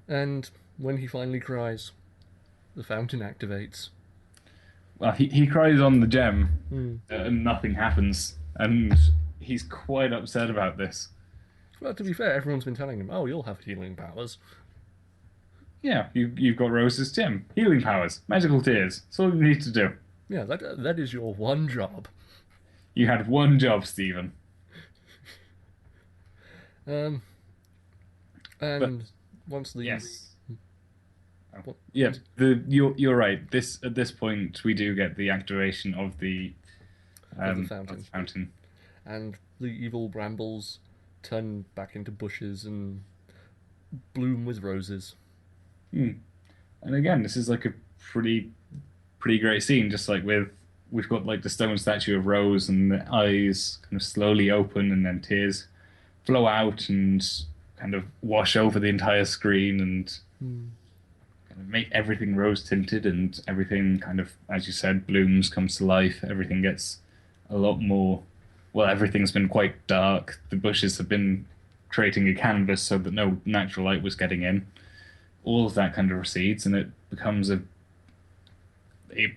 and when he finally cries, the fountain activates. well, he cries on the gem, Hmm. and nothing happens, and he's quite upset about this. Well, to be fair, everyone's been telling him, "Oh, you'll have healing powers." Yeah, you've got Rose's gem, healing powers, magical tears. That's all you need to do. Yeah, that is your one job. You had one job, Stephen. Um, But and once the yes, what, yeah, you're right. At this point we do get the activation of the fountain, of the fountain. and the evil brambles turn back into bushes and bloom with roses. Hmm. And again, this is like a pretty great scene. Just like we've got like the stone statue of Rose, and the eyes kind of slowly open, and then tears flow out and kind of wash over the entire screen, and Hmm. kind of make everything rose tinted, and everything kind of, as you said, blooms, comes to life. Everything gets a lot more. Well, everything's been quite dark. The bushes have been creating a canvas so that no natural light was getting in. All of that kind of recedes, and it becomes a. It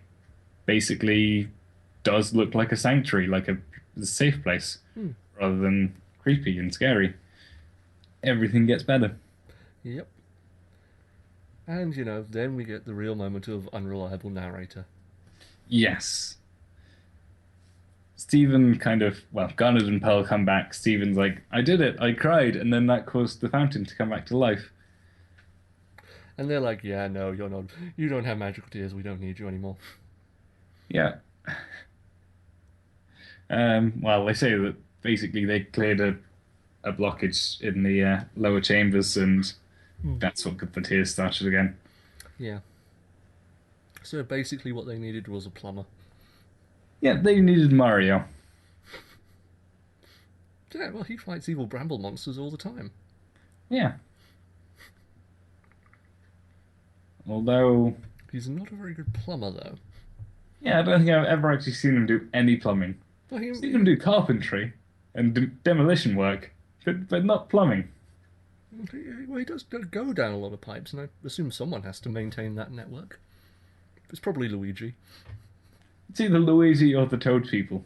basically does look like a sanctuary, like a safe place, Hmm. rather than creepy and scary. Everything gets better. Yep. And, then we get the real moment of unreliable narrator. Yes. Stephen kind of, well, Garnet and Pearl come back. Stephen's like, I did it, I cried, and then that caused the fountain to come back to life. And they're like, yeah, no, you don't have magical tears, we don't need you anymore. Yeah. Well, they say that basically they cleared a blockage in the lower chambers, and Hmm. that's what got the tears started again. Yeah. So basically what they needed was a plumber. Yeah, they needed Mario. Yeah, well, he fights evil bramble monsters all the time. Yeah. Although, He's not a very good plumber, though. yeah, I don't think I've ever actually seen him do any plumbing. Well, I've seen him do carpentry and demolition work, but not plumbing. he does go down a lot of pipes, and I assume someone has to maintain that network. It's probably Luigi. It's either Luigi or the Toad people.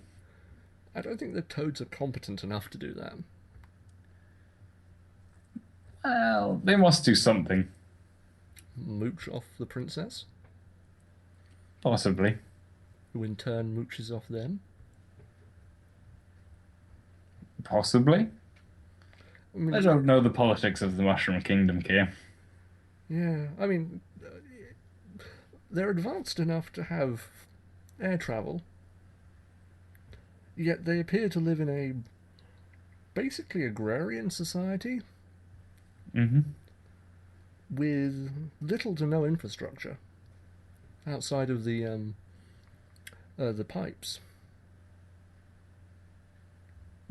I don't think the Toads are competent enough to do that. Well, they must do something. Mooch off the princess, Possibly. who in turn mooches off them. Possibly. I mean, I don't know the politics of the Mushroom Kingdom, Keir. yeah, I mean, they're advanced enough to have air travel, yet they appear to live in a basically agrarian society Mm-hmm. with little to no infrastructure outside of the pipes.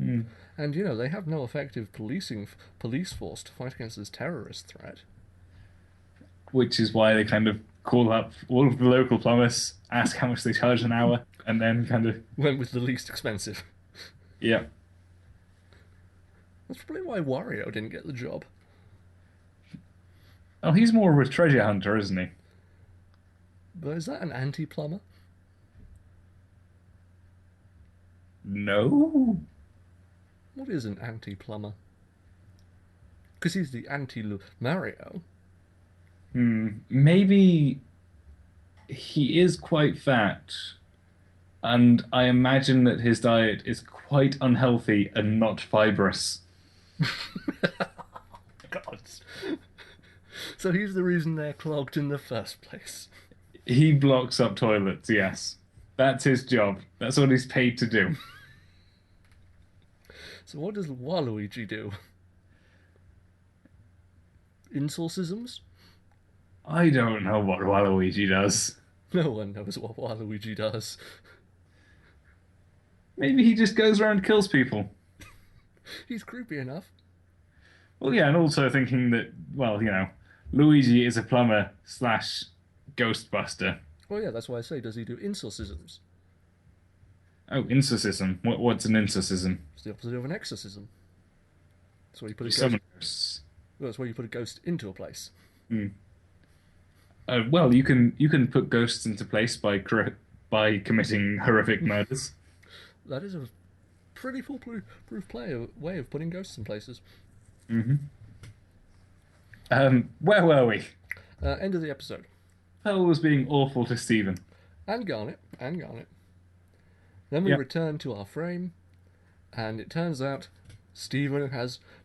Mm. And they have no effective police force to fight against this terrorist threat. Which is why they kind of call up all of the local plumbers, ask how much they charge an hour, and then kind of, Went with the least expensive. yeah. That's probably why Wario didn't get the job. Oh, he's more of a treasure hunter, isn't he? But is that an anti-plumber? No. What is an anti-plumber? Because he's the anti-Mario. Maybe he is quite fat, and I imagine that his diet is quite unhealthy and not fibrous. God. So he's the reason they're clogged in the first place. He blocks up toilets, yes. That's his job. That's what he's paid to do. So what does Waluigi do? Insulcisms? I don't know what Waluigi does. No one knows what Waluigi does. Maybe he just goes around and kills people. He's creepy enough. Well, yeah, and also thinking that, well, Luigi is a plumber slash ghostbuster. Well, yeah, that's why I say, does he do insulcisms? Oh, insorcism. What's an insorcism? It's the opposite of an exorcism. That's where you put You a ghost. summon ghosts. Well, that's where you put a ghost into a place. Hmm. Well, you can put ghosts into place by committing horrific murders. That is a pretty foolproof way of putting ghosts in places. Hmm. Where were we? End of the episode. Pearl was being awful to Stephen. And Garnet. Then we Yep. return to our frame, and it turns out Stephen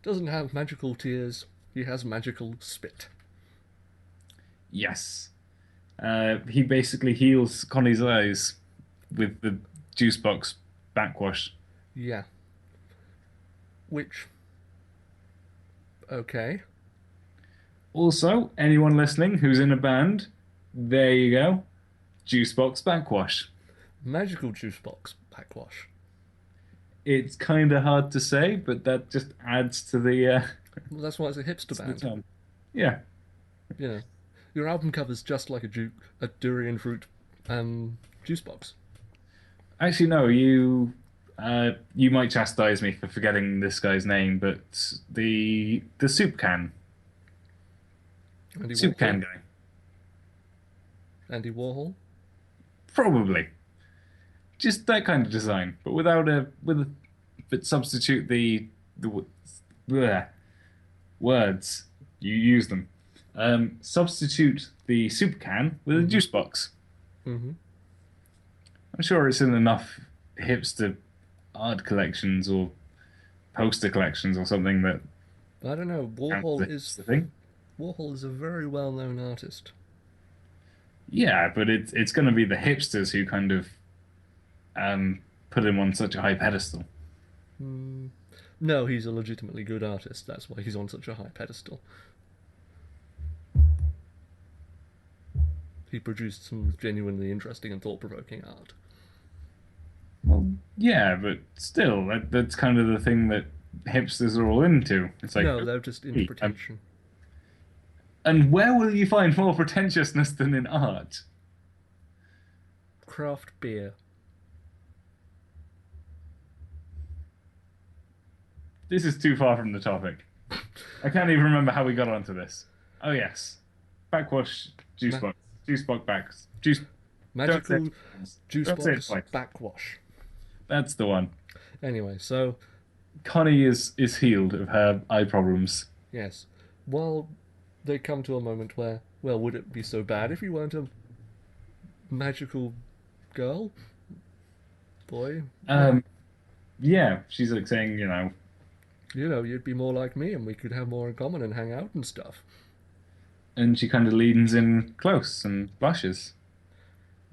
doesn't have magical tears. He has magical spit. Yes. He basically heals Connie's eyes with the juice box backwash. Yeah. Which. Okay. Also, anyone listening who's in a band, there you go. Juice box backwash. Magical juice box backwash. It's kind of hard to say, but that just adds to the Well, that's why it's a hipster to the band. term. Yeah. You know, your album cover's just like a durian fruit juice box. Actually, no. You might chastise me for forgetting this guy's name, but the Andy soup Warhol? can guy, Andy Warhol? probably just that kind of design, but but substitute the words you use them. Substitute the soup can with a Mm-hmm. juice box. Mm-hmm. I'm sure it's in enough hipster art collections or poster collections or something that I don't know. counts as a hipster thing. Warhol is a very well-known artist. Yeah, but it's going to be the hipsters who kind of put him on such a high pedestal. Mm. No, he's a legitimately good artist. That's why he's on such a high pedestal. He produced some genuinely interesting and thought-provoking art. Well, yeah, but still, that's kind of the thing that hipsters are all into. It's like, No, they're just hey, interpretation. and where will you find more pretentiousness than in art? Craft beer. This is too far from the topic. I can't even remember how we got onto this. Oh yes, backwash juice Ma- box, juice box backs, juice. Don't say Magical it twice. juice Don't say it box twice. backwash. That's the one. Anyway, so Connie is healed of her eye problems. yes, while they come to a moment where, well, would it be so bad if you weren't a magical girl, boy? Um, yeah, she's like saying, You know, you'd be more like me, and we could have more in common and hang out and stuff. and she kind of leans in close and blushes.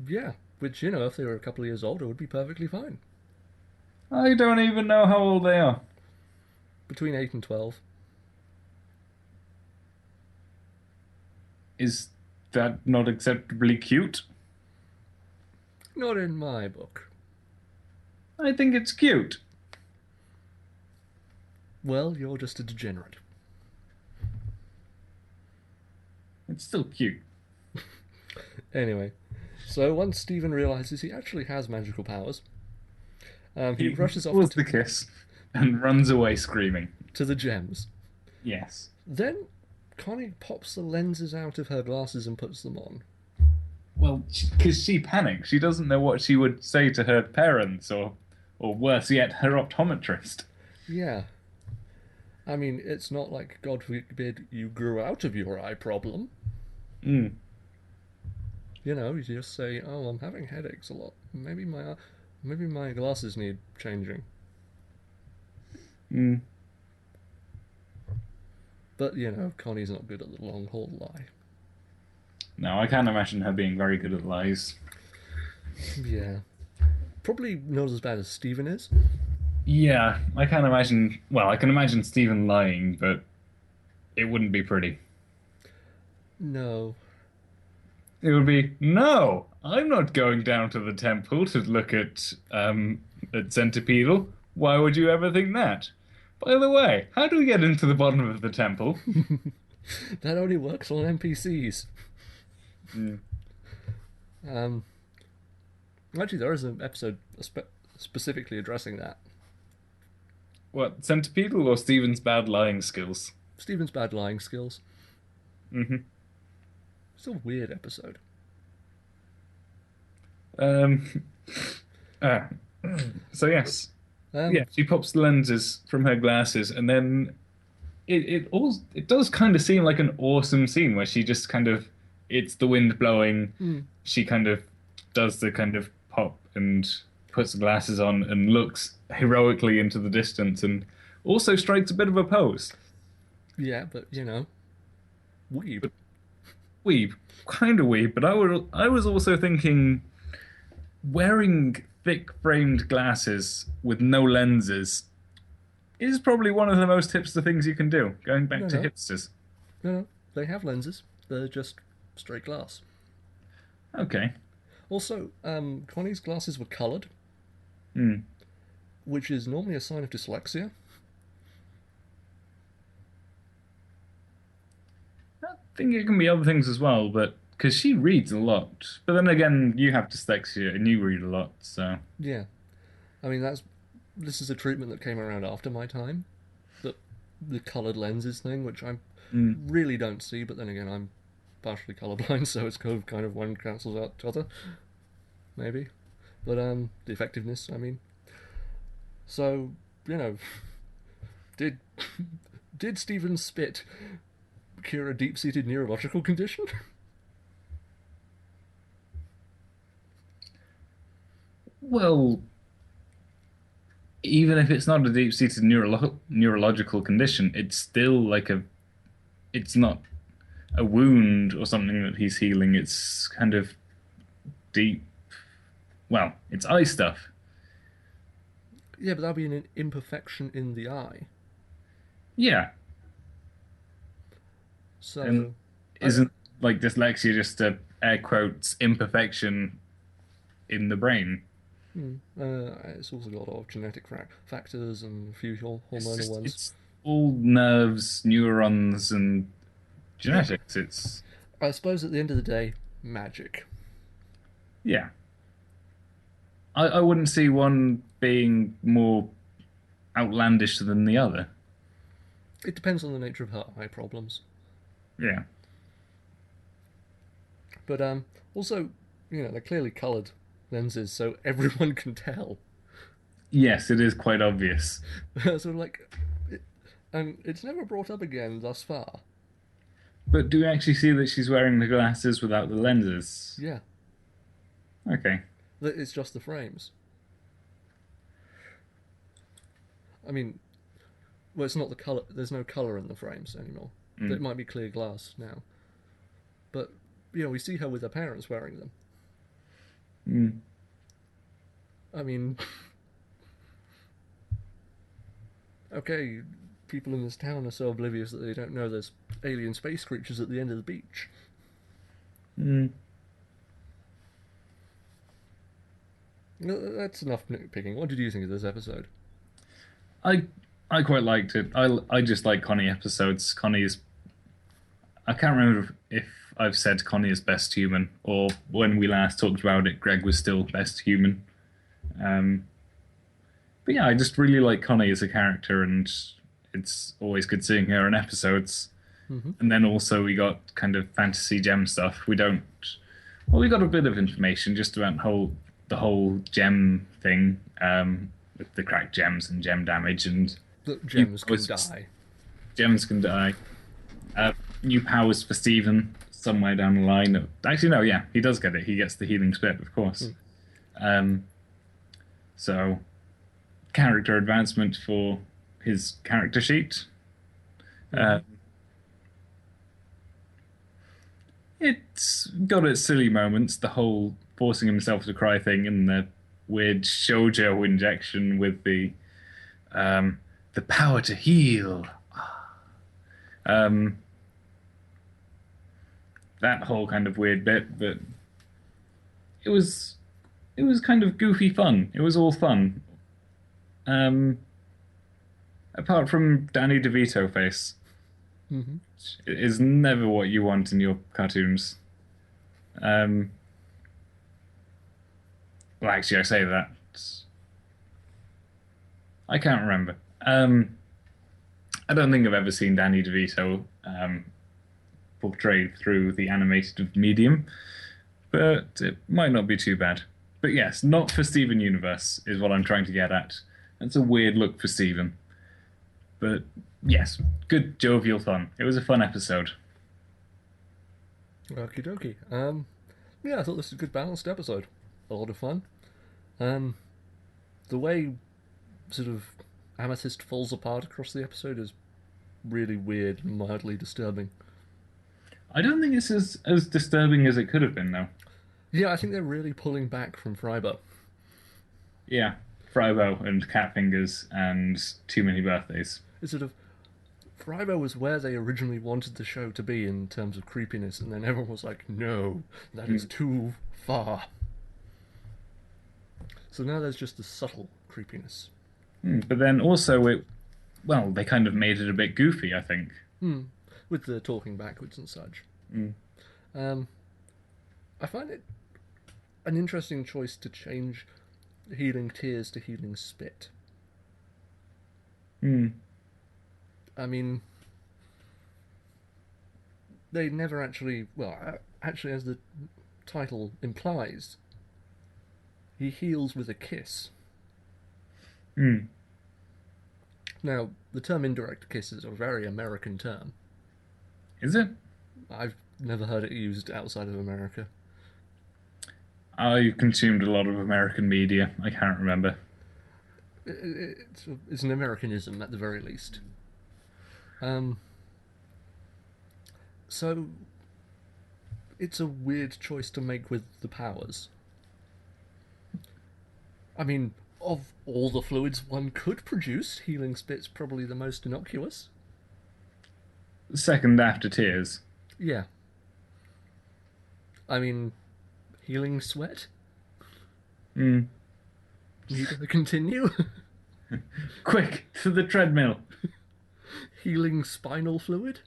Yeah, which, you know, if they were a couple of years older, would be perfectly fine. I don't even know how old they are. Between 8 and 12. Is that not acceptably cute? Not in my book. I think it's cute. Well, you're just a degenerate. It's still cute. Anyway, so once Stephen realizes he actually has magical powers, he He rushes off pulls the kiss and runs away screaming. to the gems. Yes. Then Connie pops the lenses out of her glasses and puts them on. Well, because she panics. She doesn't know what she would say to her parents or worse yet, her optometrist. Yeah. I mean, it's not like, God forbid, you grew out of your eye problem. Mm. You know, you just say, "Oh, I'm having headaches a lot. Maybe my glasses need changing." Mm. But you know, Connie's not good at the long haul lie. No, I can't imagine her being very good at lies. Yeah, probably not as bad as Stephen is. Yeah, I can't imagine. Well, I can imagine Stephen lying, but it wouldn't be pretty. No, It would be, no, I'm not going down to the temple to look at Centipedal. Why would you ever think that? By the way, how do we get into the bottom of the temple? that only works on NPCs. Mm. Um, Actually, there is an episode specifically addressing that. What, Centipedal or Stephen's bad lying skills? Stephen's bad lying skills. Hmm. It's a weird episode. Um, uh, so yes, Um, yeah, she pops the lenses from her glasses, and then it does kind of seem like an awesome scene where she just kind of it's the wind blowing, mm, she kind of does the kind of pop and puts the glasses on and looks heroically into the distance and also strikes a bit of a pose. yeah, but you know, weeb. Weeb, kind of weeb, but I was also thinking wearing thick framed glasses with no lenses is probably one of the most hipster things you can do. Going back No, to no, hipsters. no. They have lenses. They're just straight glass. Okay. Also, Connie's glasses were coloured, Hmm. which is normally a sign of dyslexia. I think it can be other things as well, but because she reads a lot. But then again, you have dyslexia and you read a lot, so Yeah, I mean that's this is a treatment that came around after my time, the coloured lenses thing, which I Mm. really don't see, but then again, I'm partially colourblind, so it's kind of one cancels out the other, maybe. But the effectiveness, I mean. So, you know, did did Stephen Spit cure a deep-seated neurological condition? Well, even if it's not a deep-seated neurological condition, it's still like it's not a wound or something that he's healing. It's kind of deep. Well, it's eye stuff. Yeah, but that'd be an imperfection in the eye. Yeah, and So, I, isn't like dyslexia just a air quotes imperfection in the brain? it's also got a lot of genetic factors and a few hormonal ones. It's all nerves, neurons, and Yeah, genetics. It's I suppose at the end of the day, magic. yeah. I wouldn't see one being more outlandish than the other. It depends on the nature of her eye problems. Yeah. But also, they're clearly coloured lenses, so everyone can tell. Yes, it is quite obvious. So like, and it's never brought up again thus far. But do we actually see that she's wearing the glasses without the lenses? Yeah, Okay. that it's just the frames. I mean, well, it's not the color. There's no color in the frames anymore. It Mm. might be clear glass now, but we see her with her parents wearing them. Mm. I mean, okay, people in this town are so oblivious that they don't know there's alien space creatures at the end of the beach. Mm. That's enough nitpicking. What did you think of this episode? I I quite liked it. I just like Connie episodes. Connie's I can't remember if I've said Connie is best human or when we last talked about it, Greg was still best human. Um, but yeah, I just really like Connie as a character, and it's always good seeing her in episodes. Mm-hmm. And then also we got kind of fantasy gem stuff. We don't. Well, we got a bit of information just about the whole gem thing, with the cracked gems and gem damage, and That new gems can powers. die. Gems can die. Uh, New powers for Steven somewhere down the line. Actually, no, yeah, he does get it. He gets the healing spit, of course. Mm. Um, so character advancement for his character sheet. Mm-hmm. It's got its silly moments, the whole forcing himself to cry thing and the weird shoujo injection with the power to heal. Um, that whole kind of weird bit, but it was it was kind of goofy fun. It was all fun. Um, Apart from Danny DeVito face, Mm-hmm. it is never what you want in your cartoons. Um, well, actually, I say that. I can't remember. I don't think I've ever seen Danny DeVito portrayed through the animated medium, but it might not be too bad. But yes, not for Steven Universe is what I'm trying to get at. That's a weird look for Steven. But yes, good jovial fun. It was a fun episode. Okie dokie. Yeah, I thought this was a good balanced episode. A lot of fun. Um, the way sort of Amethyst falls apart across the episode is really weird and mildly disturbing. I don't think it's as disturbing as it could have been, though. Yeah, I think they're really pulling back from Freiber. Yeah, Frybo and Cat Fingers and Too Many Birthdays. It's sort of Freiber was where they originally wanted the show to be in terms of creepiness, and then everyone was like, "No, that is too far." So now there's just the subtle creepiness. But then also they kind of made it a bit goofy, I think. With the talking backwards and such. Mm. Um, I find it an interesting choice to change healing tears to healing spit. Hmm. I mean, they never actually. Well, actually, as the title implies, he heals with a kiss. Hmm. Now, the term indirect kiss is a very American term. Is it? I've never heard it used outside of America. I consumed a lot of American media. I can't remember. It's an Americanism at the very least. Um, so it's a weird choice to make with the powers. I mean, of all the fluids one could produce, healing spit's probably the most innocuous. Second after tears. Yeah, I mean, healing sweat. Hmm. Need to continue. Quick to the treadmill. Healing spinal fluid.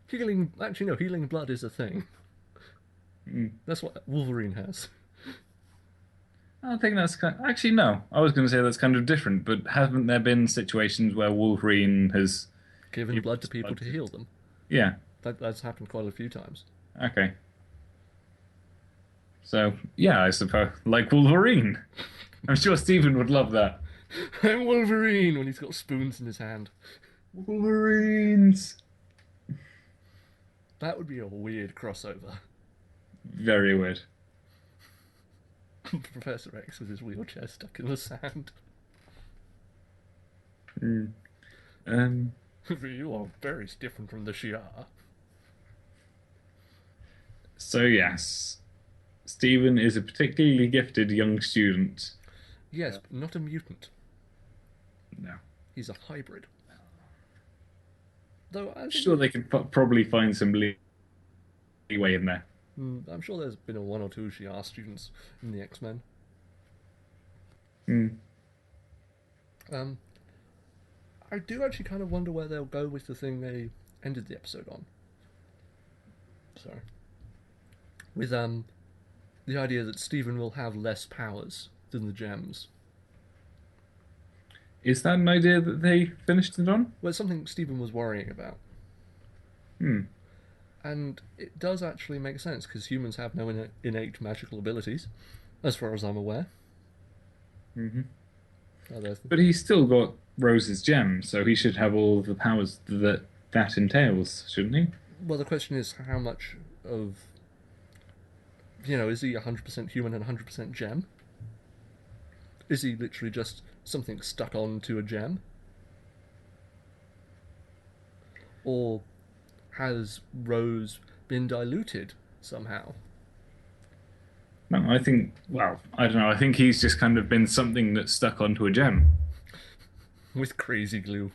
Healing. Actually, no. Healing blood is a thing. Hmm. That's what Wolverine has. I don't think that's actually no. I was going to say that's kind of different, but haven't there been situations where Wolverine has Given given blood to his people blood to heal them. Yeah. That's happened quite a few times. Okay. So yeah, I suppose like Wolverine. I'm sure Stephen would love that. I'm Wolverine when he's got spoons in his hand. Wolverines. That would be a weird crossover. Very weird. Professor X with his wheelchair stuck in the sand. Hmm. Um. You are very different from the Shi'ar. So yes, Stephen is a particularly gifted young student. Yes, but not a mutant. No. He's a hybrid. Though I think Sure, they can probably find some leeway in there. I'm sure there's been a one or two Shi'ar students in the X-Men. Hmm. Um, I do actually kind of wonder where they'll go with the thing they ended the episode on. Sorry. With the idea that Stephen will have less powers than the gems. Is that an idea that they finished it on? Well, it's something Stephen was worrying about. Hmm. And it does actually make sense because humans have no innate magical abilities, as far as I'm aware. Hmm. Oh, But he's still got Rose's gem, so he should have all the powers that that entails, shouldn't he? well, the question is how much of. Is he 100% human and 100% gem? Is he literally just something stuck onto a gem? Or has Rose been diluted somehow? No, I think, well, I don't know. I think he's just kind of been something that's stuck onto a gem. With crazy glue.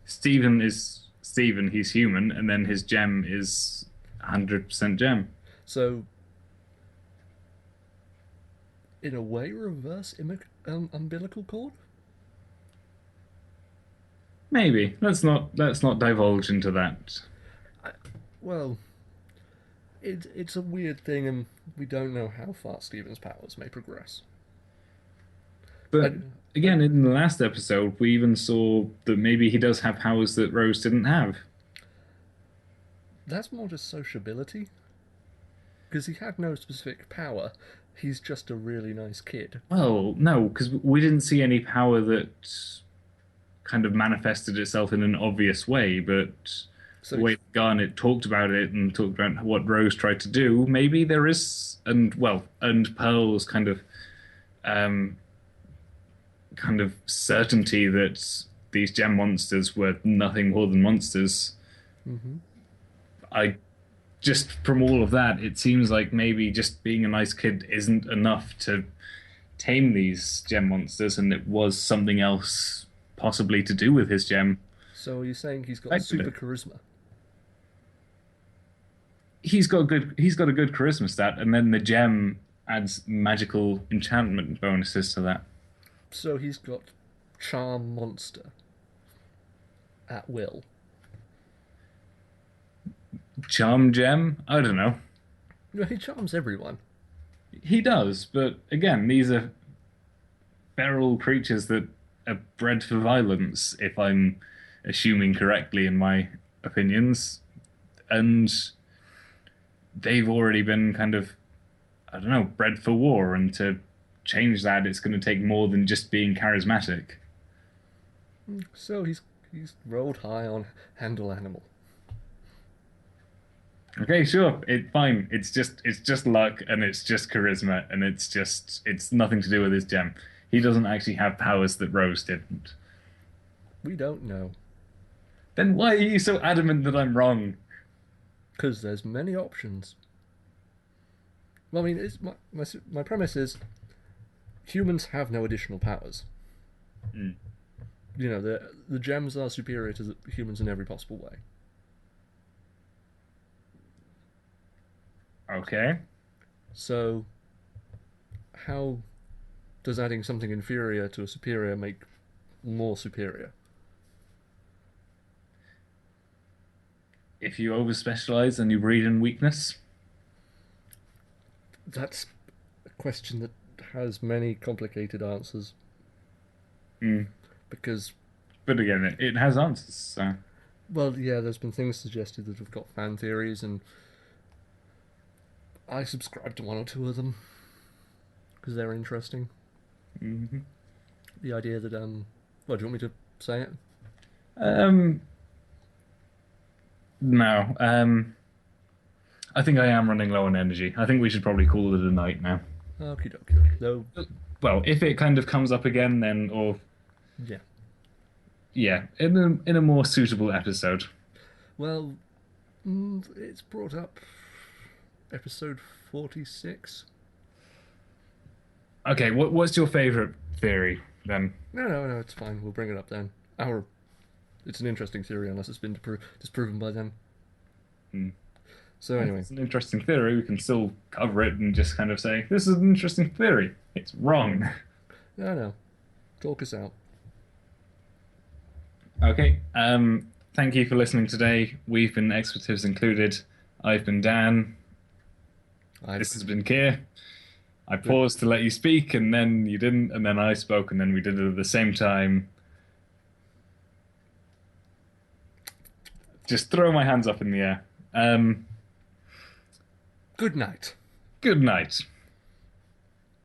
Stephen is Stephen, he's human, and then his gem is 100% gem. So, in a way, reverse umbilical cord? Maybe. Let's not divulge into that. I, well, it's a weird thing, and we don't know how far Stephen's powers may progress. But I, I, again, in the last episode, we even saw that maybe he does have powers that Rose didn't have. that's more just sociability, because he had no specific power. He's just a really nice kid. Well, no, because we didn't see any power that kind of manifested itself in an obvious way, but So the way Garnet talked about it and talked about what Rose tried to do, maybe there is, and well, and Pearl's um, kind of certainty that these gem monsters were nothing more than monsters. hmm I just from all of that, it seems like maybe just being a nice kid isn't enough to tame these gem monsters, and it was something else possibly to do with his gem. So are you saying he's got super Effectively. charisma? He's got a good charisma stat, and then the gem adds magical enchantment bonuses to that. So he's got charm monster at will. Charm gem? I don't know. No, he charms everyone. He does, but again, these are feral creatures that bred for violence, if I'm assuming correctly in my opinions, and they've already been kind of, I don't know, bred for war, and to change that, it's going to take more than just being charismatic. So he's rolled high on handle animal. Okay, sure, fine. It's just luck, and it's just charisma, and it's nothing to do with his gem. He doesn't actually have powers that Rose didn't. We don't know. Then why are you so adamant that I'm wrong? Because there's many options. Well, I mean, my premise is humans have no additional powers. Hmm. You know, the gems are superior to the humans in every possible way. Okay. So, how does adding something inferior to a superior make more superior? If you overspecialize and you breed in weakness, That's a question that has many complicated answers hmm. because, But again, it has answers. So. well, yeah, there's been things suggested that have got fan theories, and I subscribe to one or two of them because they're interesting. Hmm. The idea that, well, do you want me to say it? Um, no. I think I am running low on energy. I think we should probably call it a night now. Okie dokie. Though, Well, if it kind of comes up again, then or yeah. yeah, in a more suitable episode. Well, it's brought up episode 46. Okay, what's your favorite theory then? No, it's fine. We'll bring it up then. It's an interesting theory unless it's been disproven by then. Hmm. So If anyway, it's an interesting theory, we can still cover it and just kind of say this is an interesting theory. It's wrong. no, talk us out. Okay. Thank you for listening today. We've been Expletives Included. I've been Dan. I've This has been Keir. I paused to let you speak, and then you didn't, and then I spoke, and then we did it at the same time. Just throw my hands up in the air. good night. Good night.